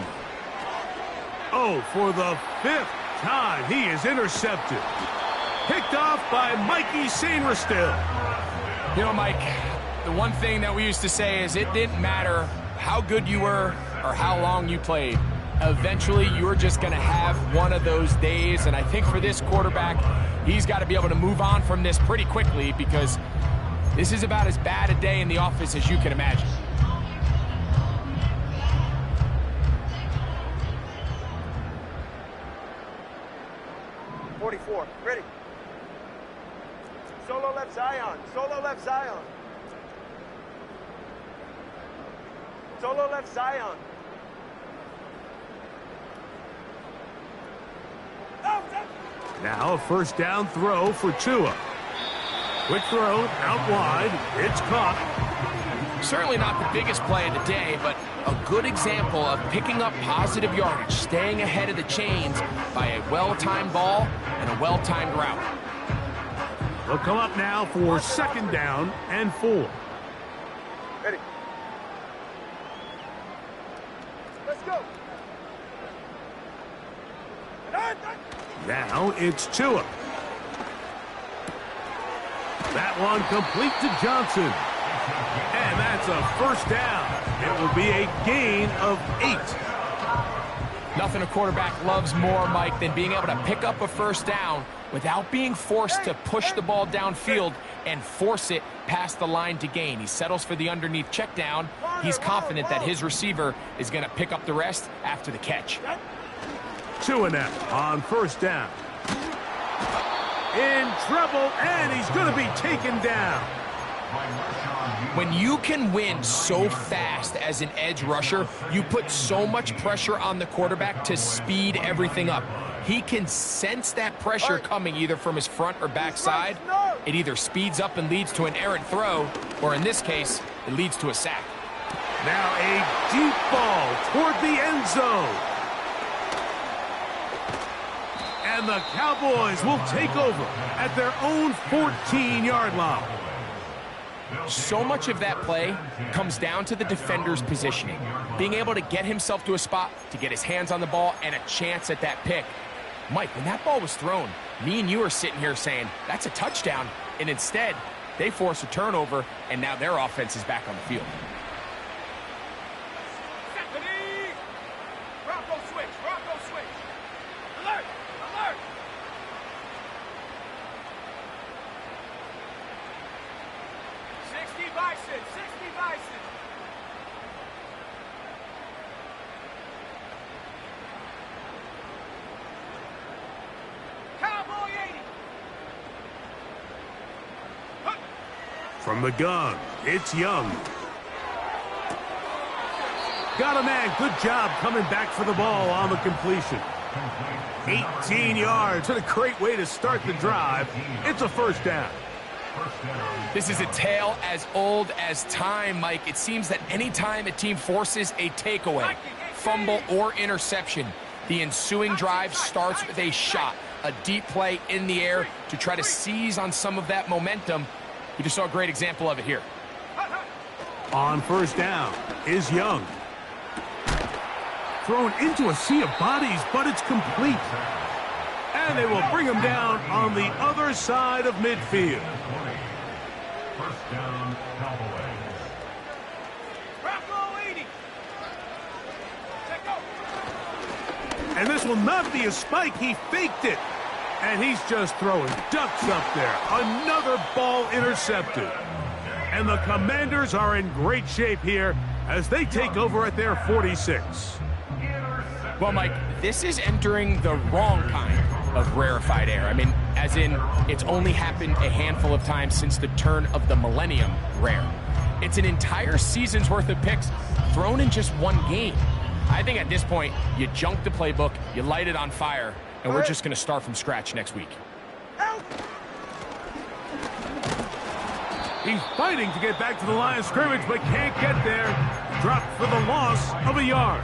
Oh, for the 5th time, he is intercepted. Picked off by Mikey Sainristil. You know, Mike, the one thing that we used to say is it didn't matter how good you were or how long you played. Eventually, you're just going to have one of those days, and I think for this quarterback, he's got to be able to move on from this pretty quickly because this is about as bad a day in the office as you can imagine. Ready. Solo left Zion. Solo left Zion. Solo left Zion. Now a first down throw for Tua. Quick throw, out wide. It's caught. Certainly not the biggest play of the day, but a good example of picking up positive yardage, staying ahead of the chains by a well-timed ball and a well-timed route. They'll come up now for 2nd down and 4. Ready. Let's go. Now it's Tua. That one complete to Johnson. And that's a first down. It will be a gain of 8. Nothing a quarterback loves more, Mike, than being able to pick up a first down without being forced to push the ball downfield and force it past the line to gain. He settles for the underneath check down. He's confident that his receiver is going to pick up the rest after the catch. Tua now on first down. In trouble, and he's going to be taken down. When you can win so fast as an edge rusher, you put so much pressure on the quarterback to speed everything up. He can sense that pressure coming either from his front or back side. It either speeds up and leads to an errant throw, or in this case, it leads to a sack. Now a deep ball toward the end zone. And the Cowboys will take over at their own 14-yard line. So much of that play comes down to the defender's positioning, being able to get himself to a spot, to get his hands on the ball, and a chance at that pick. Mike, when that ball was thrown, me and you are sitting here saying, that's a touchdown, and instead, they force a turnover, and now their offense is back on the field. Rocco switch. Alert. 60 Bison. Cowboy 80. From the gun, it's Young. Got a man. Good job coming back for the ball on the completion. 18 yards. What a great way to start the drive. It's a first down. This is a tale as old as time, Mike. It seems that anytime a team forces a takeaway, fumble, or interception, the ensuing drive starts with a shot, a deep play in the air to try to seize on some of that momentum. We just saw a great example of it here. On first down is Young. Thrown into a sea of bodies, but it's complete. And they will bring him down on the other side of midfield. First down, Cowboys. Rocco 80. Let go. And this will not be a spike. He faked it. And he's just throwing ducks up there. Another ball intercepted. And the Commanders are in great shape here as they take over at their 46. Well, Mike, this is entering the wrong kind of rarefied air. I mean, as in, it's only happened a handful of times since the turn of the millennium rare. It's an entire season's worth of picks thrown in just one game. I think at this point, you junk the playbook, you light it on fire, and we're just going to start from scratch next week. He's fighting to get back to the line of scrimmage, but can't get there. Dropped for the loss of a yard.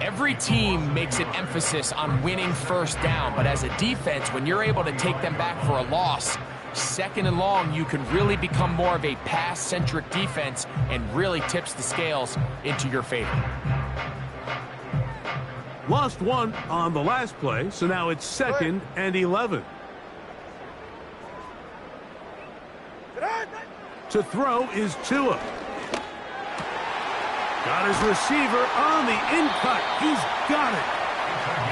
Every team makes an emphasis on winning first down, but as a defense, when you're able to take them back for a loss, second and long, you can really become more of a pass-centric defense and really tips the scales into your favor. Lost one on the last play, so now it's 2nd and 11. To throw is Tua. Got his receiver on the in-cut. He's got it.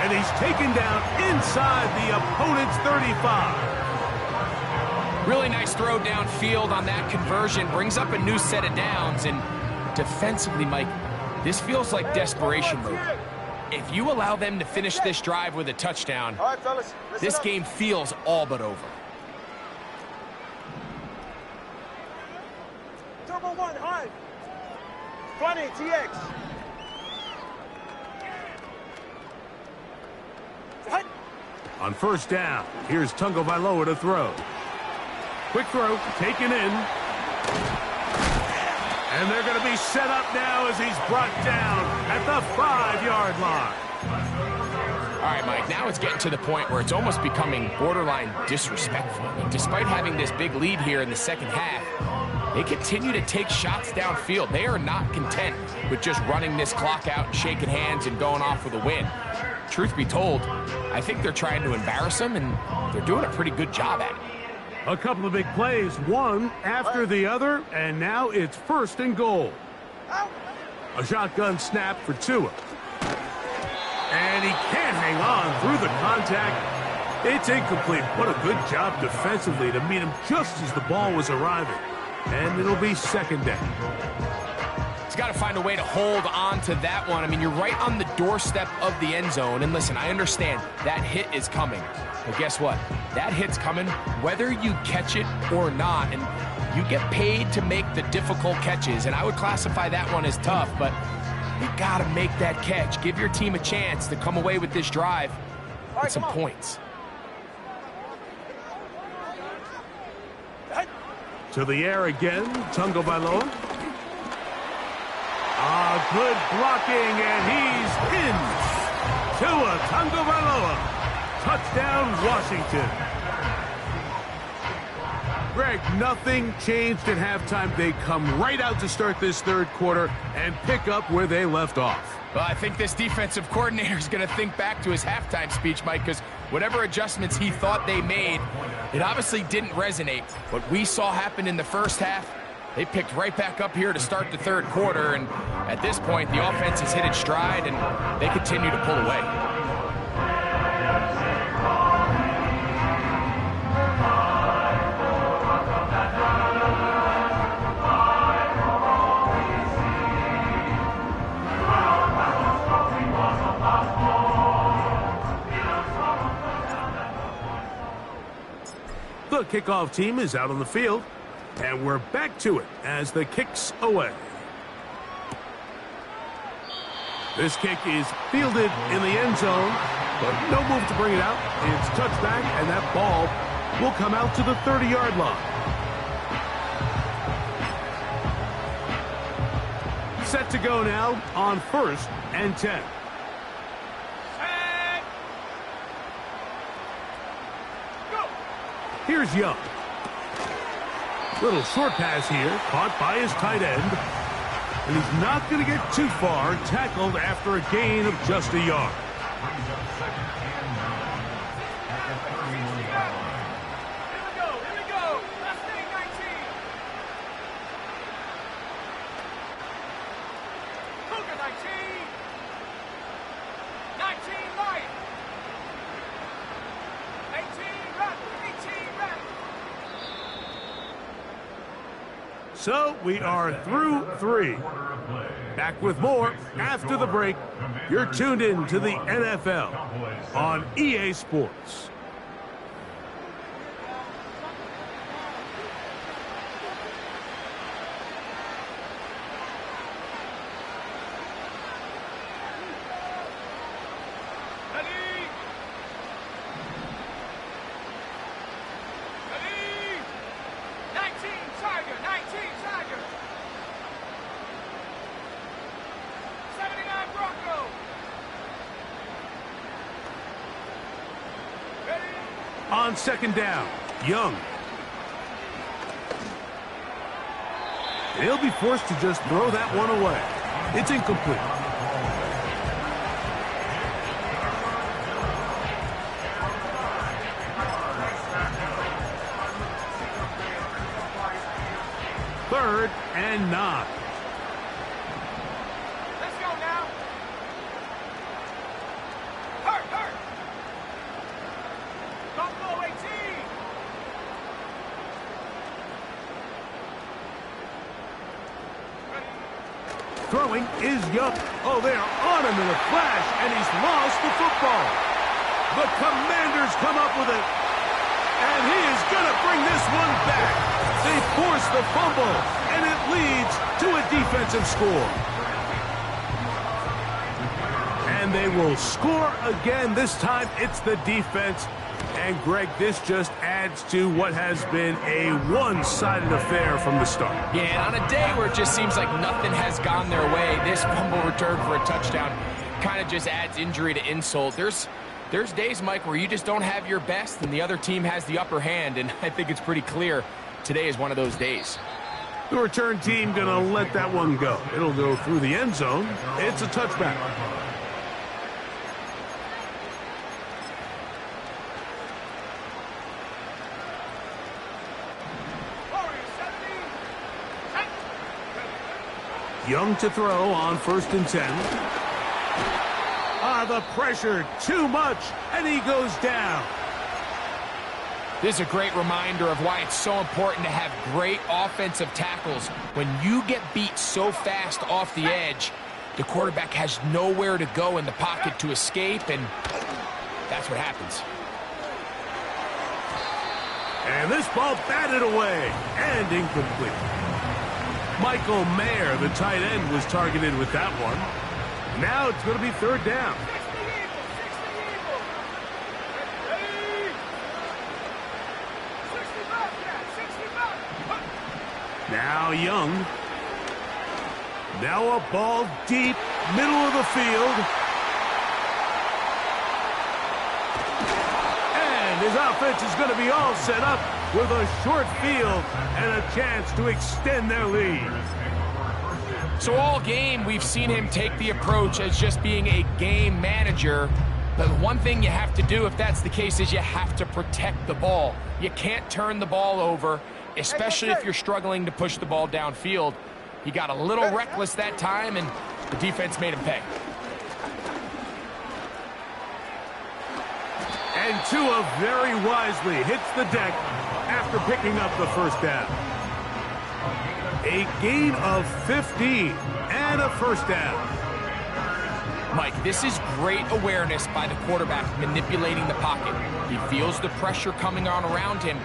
And he's taken down inside the opponent's 35. Really nice throw downfield on that conversion. Brings up a new set of downs. And defensively, Mike, this feels like desperation mode. If you allow them to finish this drive with a touchdown, All right, fellas, this game feels all but over. Turbo 1, high. 20, TX. On first down, here's Tagovailoa to throw. Quick throw, taken in. And they're going to be set up now as he's brought down at the 5-yard line. All right, Mike, now it's getting to the point where it's almost becoming borderline disrespectful. I mean, despite having this big lead here in the second half, they continue to take shots downfield. They are not content with just running this clock out and shaking hands and going off with a win. Truth be told, I think they're trying to embarrass them, and they're doing a pretty good job at it. A couple of big plays, one after the other, and now it's 1st and goal. A shotgun snap for Tua. And he can't hang on through the contact. It's incomplete. What a good job defensively to meet him just as the ball was arriving. And it'll be 2nd down. He's got to find a way to hold on to that one. I mean, you're right on the doorstep of the end zone. And listen, I understand that hit is coming. But guess what? That hit's coming whether you catch it or not. And you get paid to make the difficult catches. And I would classify that one as tough, but you got to make that catch. Give your team a chance to come away with this drive with some points. To the air again, Tagovailoa. Good blocking, and he's in. Tua Tagovailoa. Touchdown, Washington. Greg, nothing changed at halftime. They come right out to start this 3rd quarter and pick up where they left off. Well, I think this defensive coordinator is going to think back to his halftime speech, Mike, because whatever adjustments he thought they made, it obviously didn't resonate. What we saw happen in the first half, they picked right back up here to start the 3rd quarter, and at this point, the offense has hit its stride, and they continue to pull away. The kickoff team is out on the field, and we're back to it as the kick's away. This kick is fielded in the end zone, but no move to bring it out. It's touchback, and that ball will come out to the 30-yard line. Set to go now on 1st and 10. Here's Young. Little short pass here, caught by his tight end. And he's not going to get too far, tackled after a gain of just a yard. Here we go. Last thing, 19. Cougar 19. 19 light. 18 red. 18 red. So we are through 3. Back with more after the break. You're tuned in to the NFL on EA Sports. On second down, Young. He'll be forced to just throw that one away. It's incomplete. Third and 9. Let's go now. Hurt, hurt. Don't go, 18. Throwing is Young. Oh, they are on him in a flash, and he's lost the football. The Commanders come up with it, and he is going to bring this one back. They force the fumble, and it leads to a defensive score. And they will score again. This time, it's the defense. And, Greg, this just adds to what has been a one-sided affair from the start. Yeah, and on a day where it just seems like nothing has gone their way, this fumble return for a touchdown kind of just adds injury to insult. There's days, Mike, where you just don't have your best and the other team has the upper hand, and I think it's pretty clear today is one of those days. The return team going to let that one go. It'll go through the end zone. It's a touchback. Young to throw on 1st and 10. The pressure, too much, and he goes down. This is a great reminder of why it's so important to have great offensive tackles. When you get beat so fast off the edge, the quarterback has nowhere to go in the pocket to escape, and that's what happens. And this ball batted away and incomplete. Michael Mayer, the tight end, was targeted with that one. Now it's going to be 3rd down. Now Young. Now a ball deep, middle of the field. And his offense is going to be all set up with a short field and a chance to extend their lead. So all game, we've seen him take the approach as just being a game manager. But one thing you have to do if that's the case is you have to protect the ball. You can't turn the ball over, especially if you're struggling to push the ball downfield. He got a little reckless that time, and the defense made him pay. And Tua very wisely hits the deck after picking up the 1st down. A gain of 15 and a 1st down. Mike, this is great awareness by the quarterback manipulating the pocket. He feels the pressure coming on around him,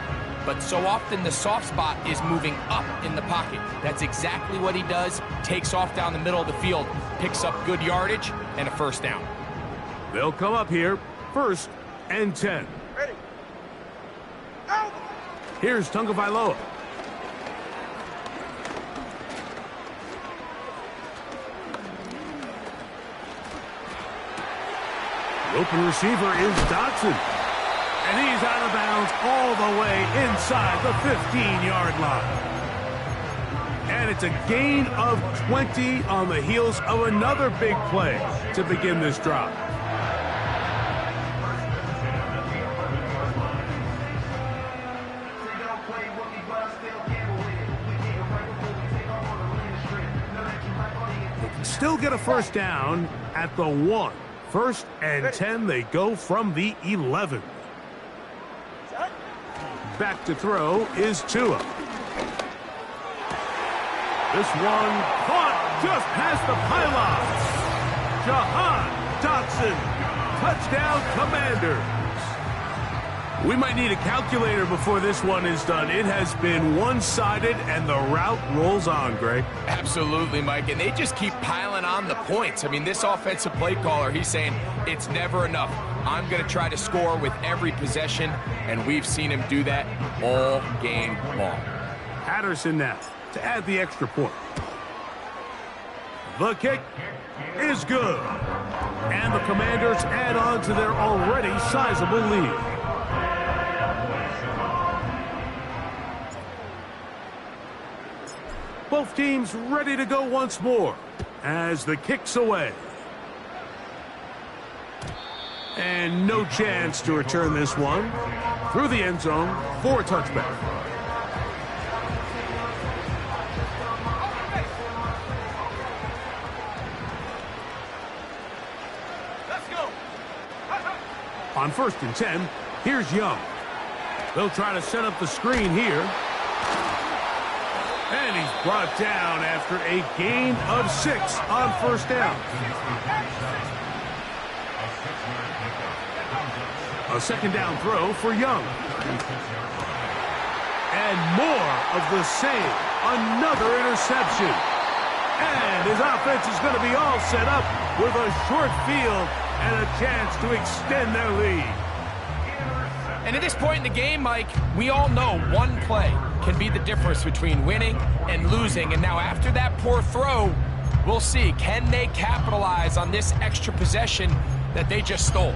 but so often the soft spot is moving up in the pocket. That's exactly what he does. Takes off down the middle of the field, picks up good yardage, and a 1st down. They'll come up here, 1st and 10. Ready. Out. Here's Tagovailoa. The open receiver is Dotson. And he's out of bounds all the way inside the 15-yard line. And it's a gain of 20 on the heels of another big play to begin this drive. They can still get a 1st down at the 1. 1st and 10, they go from the 11. Back to throw is Tua. This one caught just past the pylon. Jahan Dotson. Touchdown, Commanders. We might need a calculator before this one is done. It has been one-sided, and the route rolls on, Greg. Absolutely, Mike, and they just keep piling on the points. I mean, this offensive play caller, he's saying it's never enough. I'm going to try to score with every possession, and we've seen him do that all game long. Patterson now to add the extra point. The kick is good, and the Commanders add on to their already sizable lead. Both teams ready to go once more as the kick's away. And no chance to return this one through the end zone for a touchback. On 1st and 10, here's Young. They'll try to set up the screen here. And he's brought down after a gain of 6 on 1st down. A 2nd down throw for Young. And more of the same. Another interception. And his offense is going to be all set up with a short field and a chance to extend their lead. And at this point in the game, Mike, we all know one play can be the difference between winning and losing. And now after that poor throw, we'll see, can they capitalize on this extra possession that they just stole?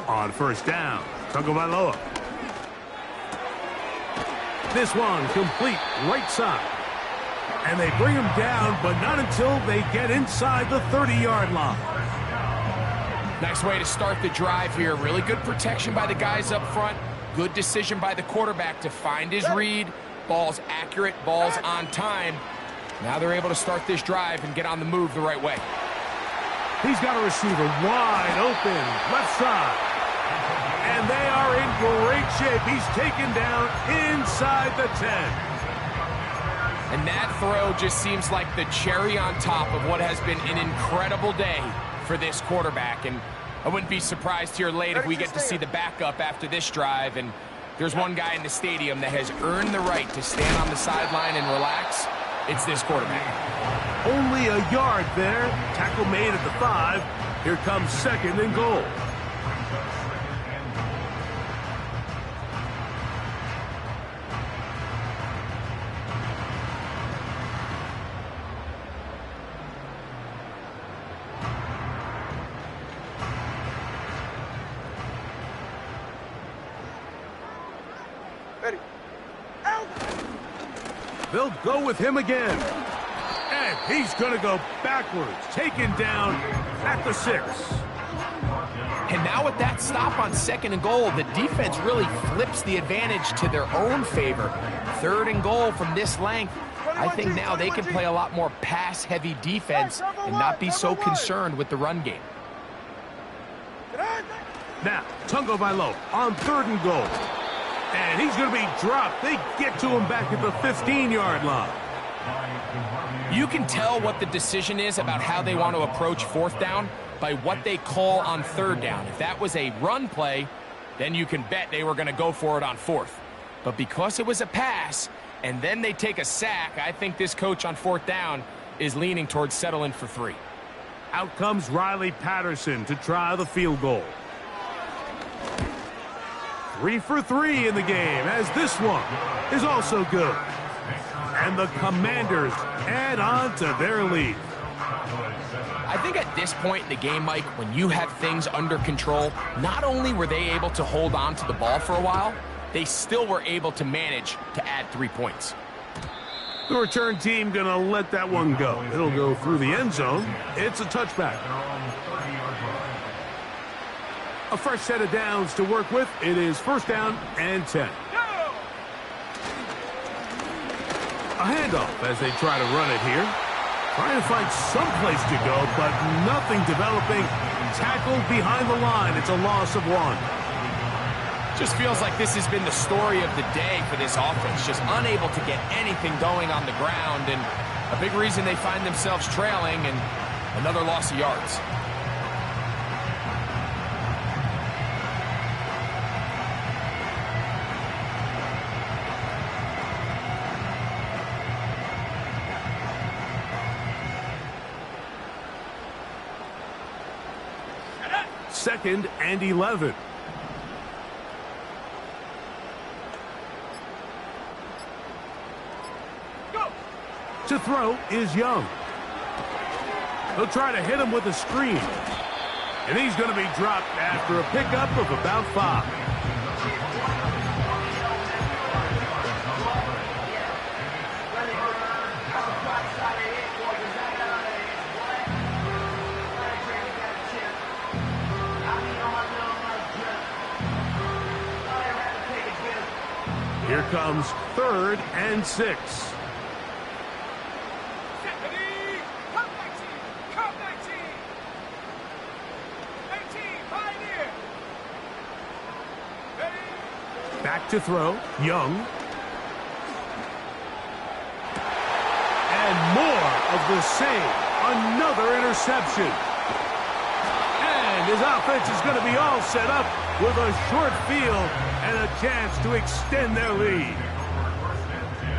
On 1st down, Tagovailoa. This one complete right side. And they bring him down, but not until they get inside the 30-yard line. Nice way to start the drive here. Really good protection by the guys up front. Good decision by the quarterback to find his read. Ball's accurate, ball's on time. Now they're able to start this drive and get on the move the right way. He's got a receiver wide open, left side. And they are in great shape. He's taken down inside the 10. And that throw just seems like the cherry on top of what has been an incredible day for this quarterback. And I wouldn't be surprised here late if we get to see the backup after this drive. And there's one guy in the stadium that has earned the right to stand on the sideline and relax. It's this quarterback. Only a yard there. Tackle made at the 5. Here comes 2nd and goal. Ready. Out. They'll go with him again. And he's going to go backwards. Taken down at the 6. And now with that stop on 2nd and goal, the defense really flips the advantage to their own favor. 3rd and goal from this length. I think now they can play a lot more pass-heavy defense and not be so concerned with the run game. Now, Tagovailoa on 3rd and goal. And he's going to be dropped. They get to him back at the 15-yard line. You can tell what the decision is about how they want to approach 4th down by what they call on 3rd down. If that was a run play, then you can bet they were going to go for it on 4th. But because it was a pass, and then they take a sack, I think this coach on 4th down is leaning towards settling for 3. Out comes Riley Patterson to try the field goal. 3 for 3 in the game, as this one is also good. And the Commanders add on to their lead. I think at this point in the game, Mike, when you have things under control, not only were they able to hold on to the ball for a while, they still were able to manage to add 3 points. The return team going to let that one go. It'll go through the end zone. It's a touchback. A fresh set of downs to work with. It is 1st down and 10. A handoff as they try to run it here. Trying to find some place to go, but nothing developing. Tackled behind the line. It's a loss of 1. Just feels like this has been the story of the day for this offense. Just unable to get anything going on the ground, and a big reason they find themselves trailing, and another loss of yards. Second and 11. To throw is Young. He'll try to hit him with a screen. And he's going to be dropped after a pickup of about 5. Here comes 3rd and 6. Back to throw, Young. And more of the same. Another interception. And his offense is going to be all set up with a short field and a chance to extend their lead.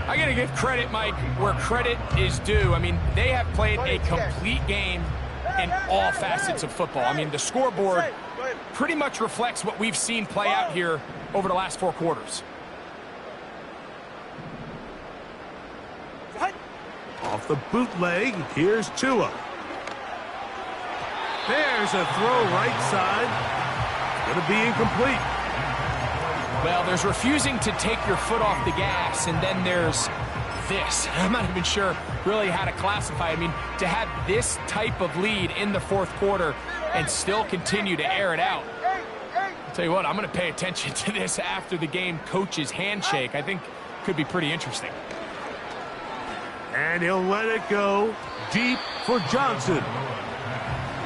I got to give credit, Mike, where credit is due. I mean, they have played a complete game in all facets of football. I mean, the scoreboard pretty much reflects what we've seen play out here over the last 4 quarters. Off the bootleg, here's Tua. There's a throw right side. Going to be incomplete. Well, there's refusing to take your foot off the gas, and then there's this. I'm not even sure really how to classify. I mean, to have this type of lead in the 4th quarter and still continue to air it out. I'll tell you what, I'm going to pay attention to this after the game coach's handshake. I think could be pretty interesting. And he'll let it go deep for Johnson.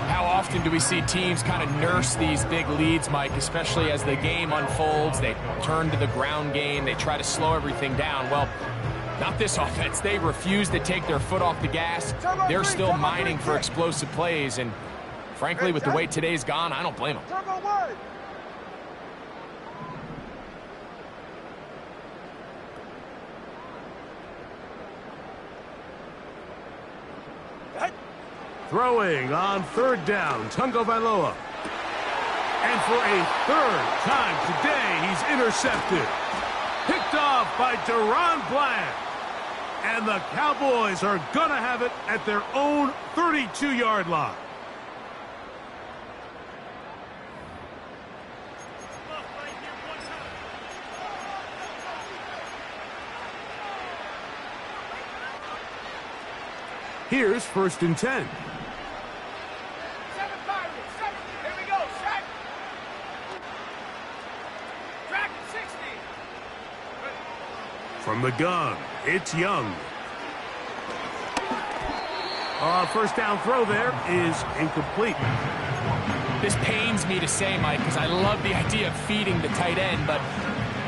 How often do we see teams kind of nurse these big leads, Mike, especially as the game unfolds? They turn to the ground game. They try to slow everything down. Well, not this offense. They refuse to take their foot off the gas. They're still mining for explosive plays. And frankly, with the way today's gone, I don't blame them. Throwing on 3rd down, Tungo Vailoa. And for a 3rd time today, he's intercepted. Picked off by Deron Bland. And the Cowboys are going to have it at their own 32-yard line. Here's 1st and 10. From the gun, it's Young. 1st down throw there is incomplete. This pains me to say, Mike, because I love the idea of feeding the tight end, but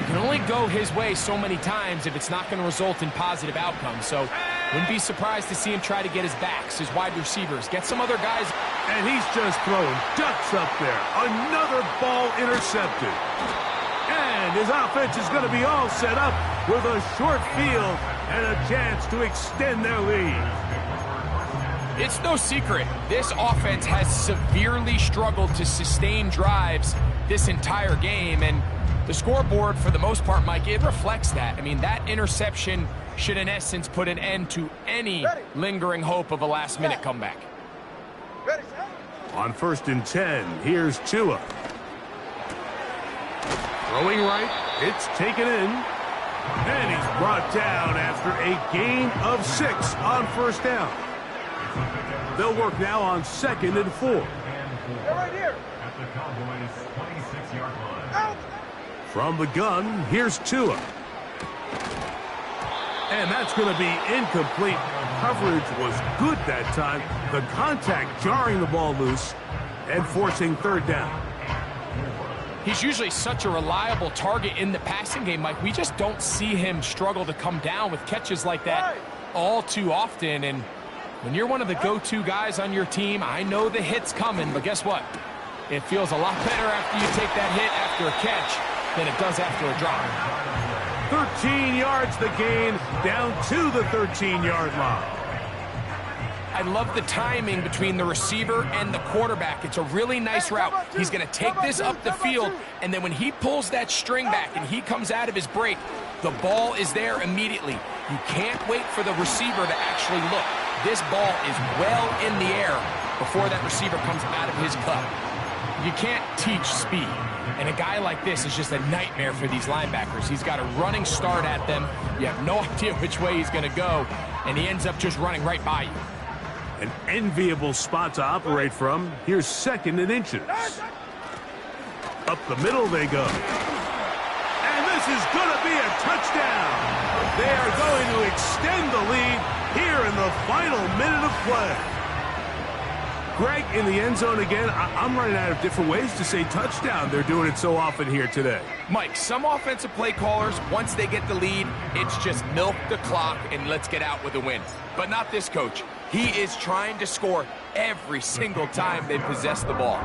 you can only go his way so many times if it's not going to result in positive outcomes. So wouldn't be surprised to see him try to get his backs, his wide receivers, get some other guys. And he's just throwing ducks up there. Another ball intercepted. And his offense is going to be all set up with a short field and a chance to extend their lead. It's no secret, this offense has severely struggled to sustain drives this entire game, and the scoreboard, for the most part, Mike, it reflects that. I mean, that interception should, in essence, put an end to any lingering hope of a last-minute comeback. On 1st and 10, here's Tua. Throwing right, it's taken in. And he's brought down after a gain of 6 on 1st down. They'll work now on 2nd and 4. Right here. At the Cowboys' 26-yard line. From the gun, here's Tua. And that's going to be incomplete. Coverage was good that time. The contact jarring the ball loose and forcing 3rd down. He's usually such a reliable target in the passing game, Mike. We just don't see him struggle to come down with catches like that all too often. And when you're one of the go-to guys on your team, I know the hit's coming, but guess what? It feels a lot better after you take that hit after a catch than it does after a drop. 13 yards the gain, down to the 13-yard line. I love the timing between the receiver and the quarterback. It's a really nice route. He's going to take this up the field, and then when he pulls that string back and he comes out of his break, the ball is there immediately. You can't wait for the receiver to actually look. This ball is well in the air before that receiver comes out of his cut. You can't teach speed, and a guy like this is just a nightmare for these linebackers. He's got a running start at them. You have no idea which way he's going to go, and he ends up just running right by you. An enviable spot to operate from. Here's 2nd and inches. Up the middle they go. And this is going to be a touchdown. They are going to extend the lead here in the final minute of play. Greg, in the end zone again, I'm running out of different ways to say touchdown. They're doing it so often here today. Mike, some offensive play callers, once they get the lead, it's just milk the clock and let's get out with a win. But not this coach. He is trying to score every single time they possess the ball.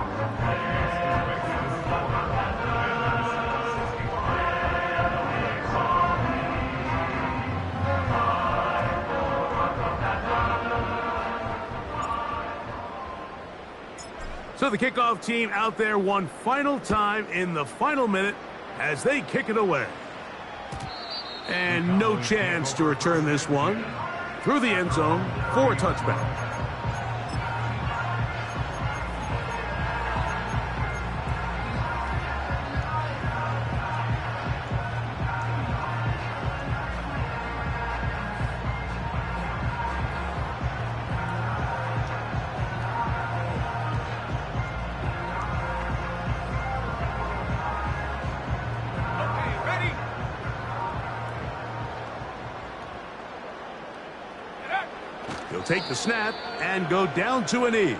So the kickoff team out there one final time in the final minute as they kick it away. And no chance to return this one through the end zone for a touchback. He'll take the snap and go down to a knee.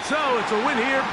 So it's a win here.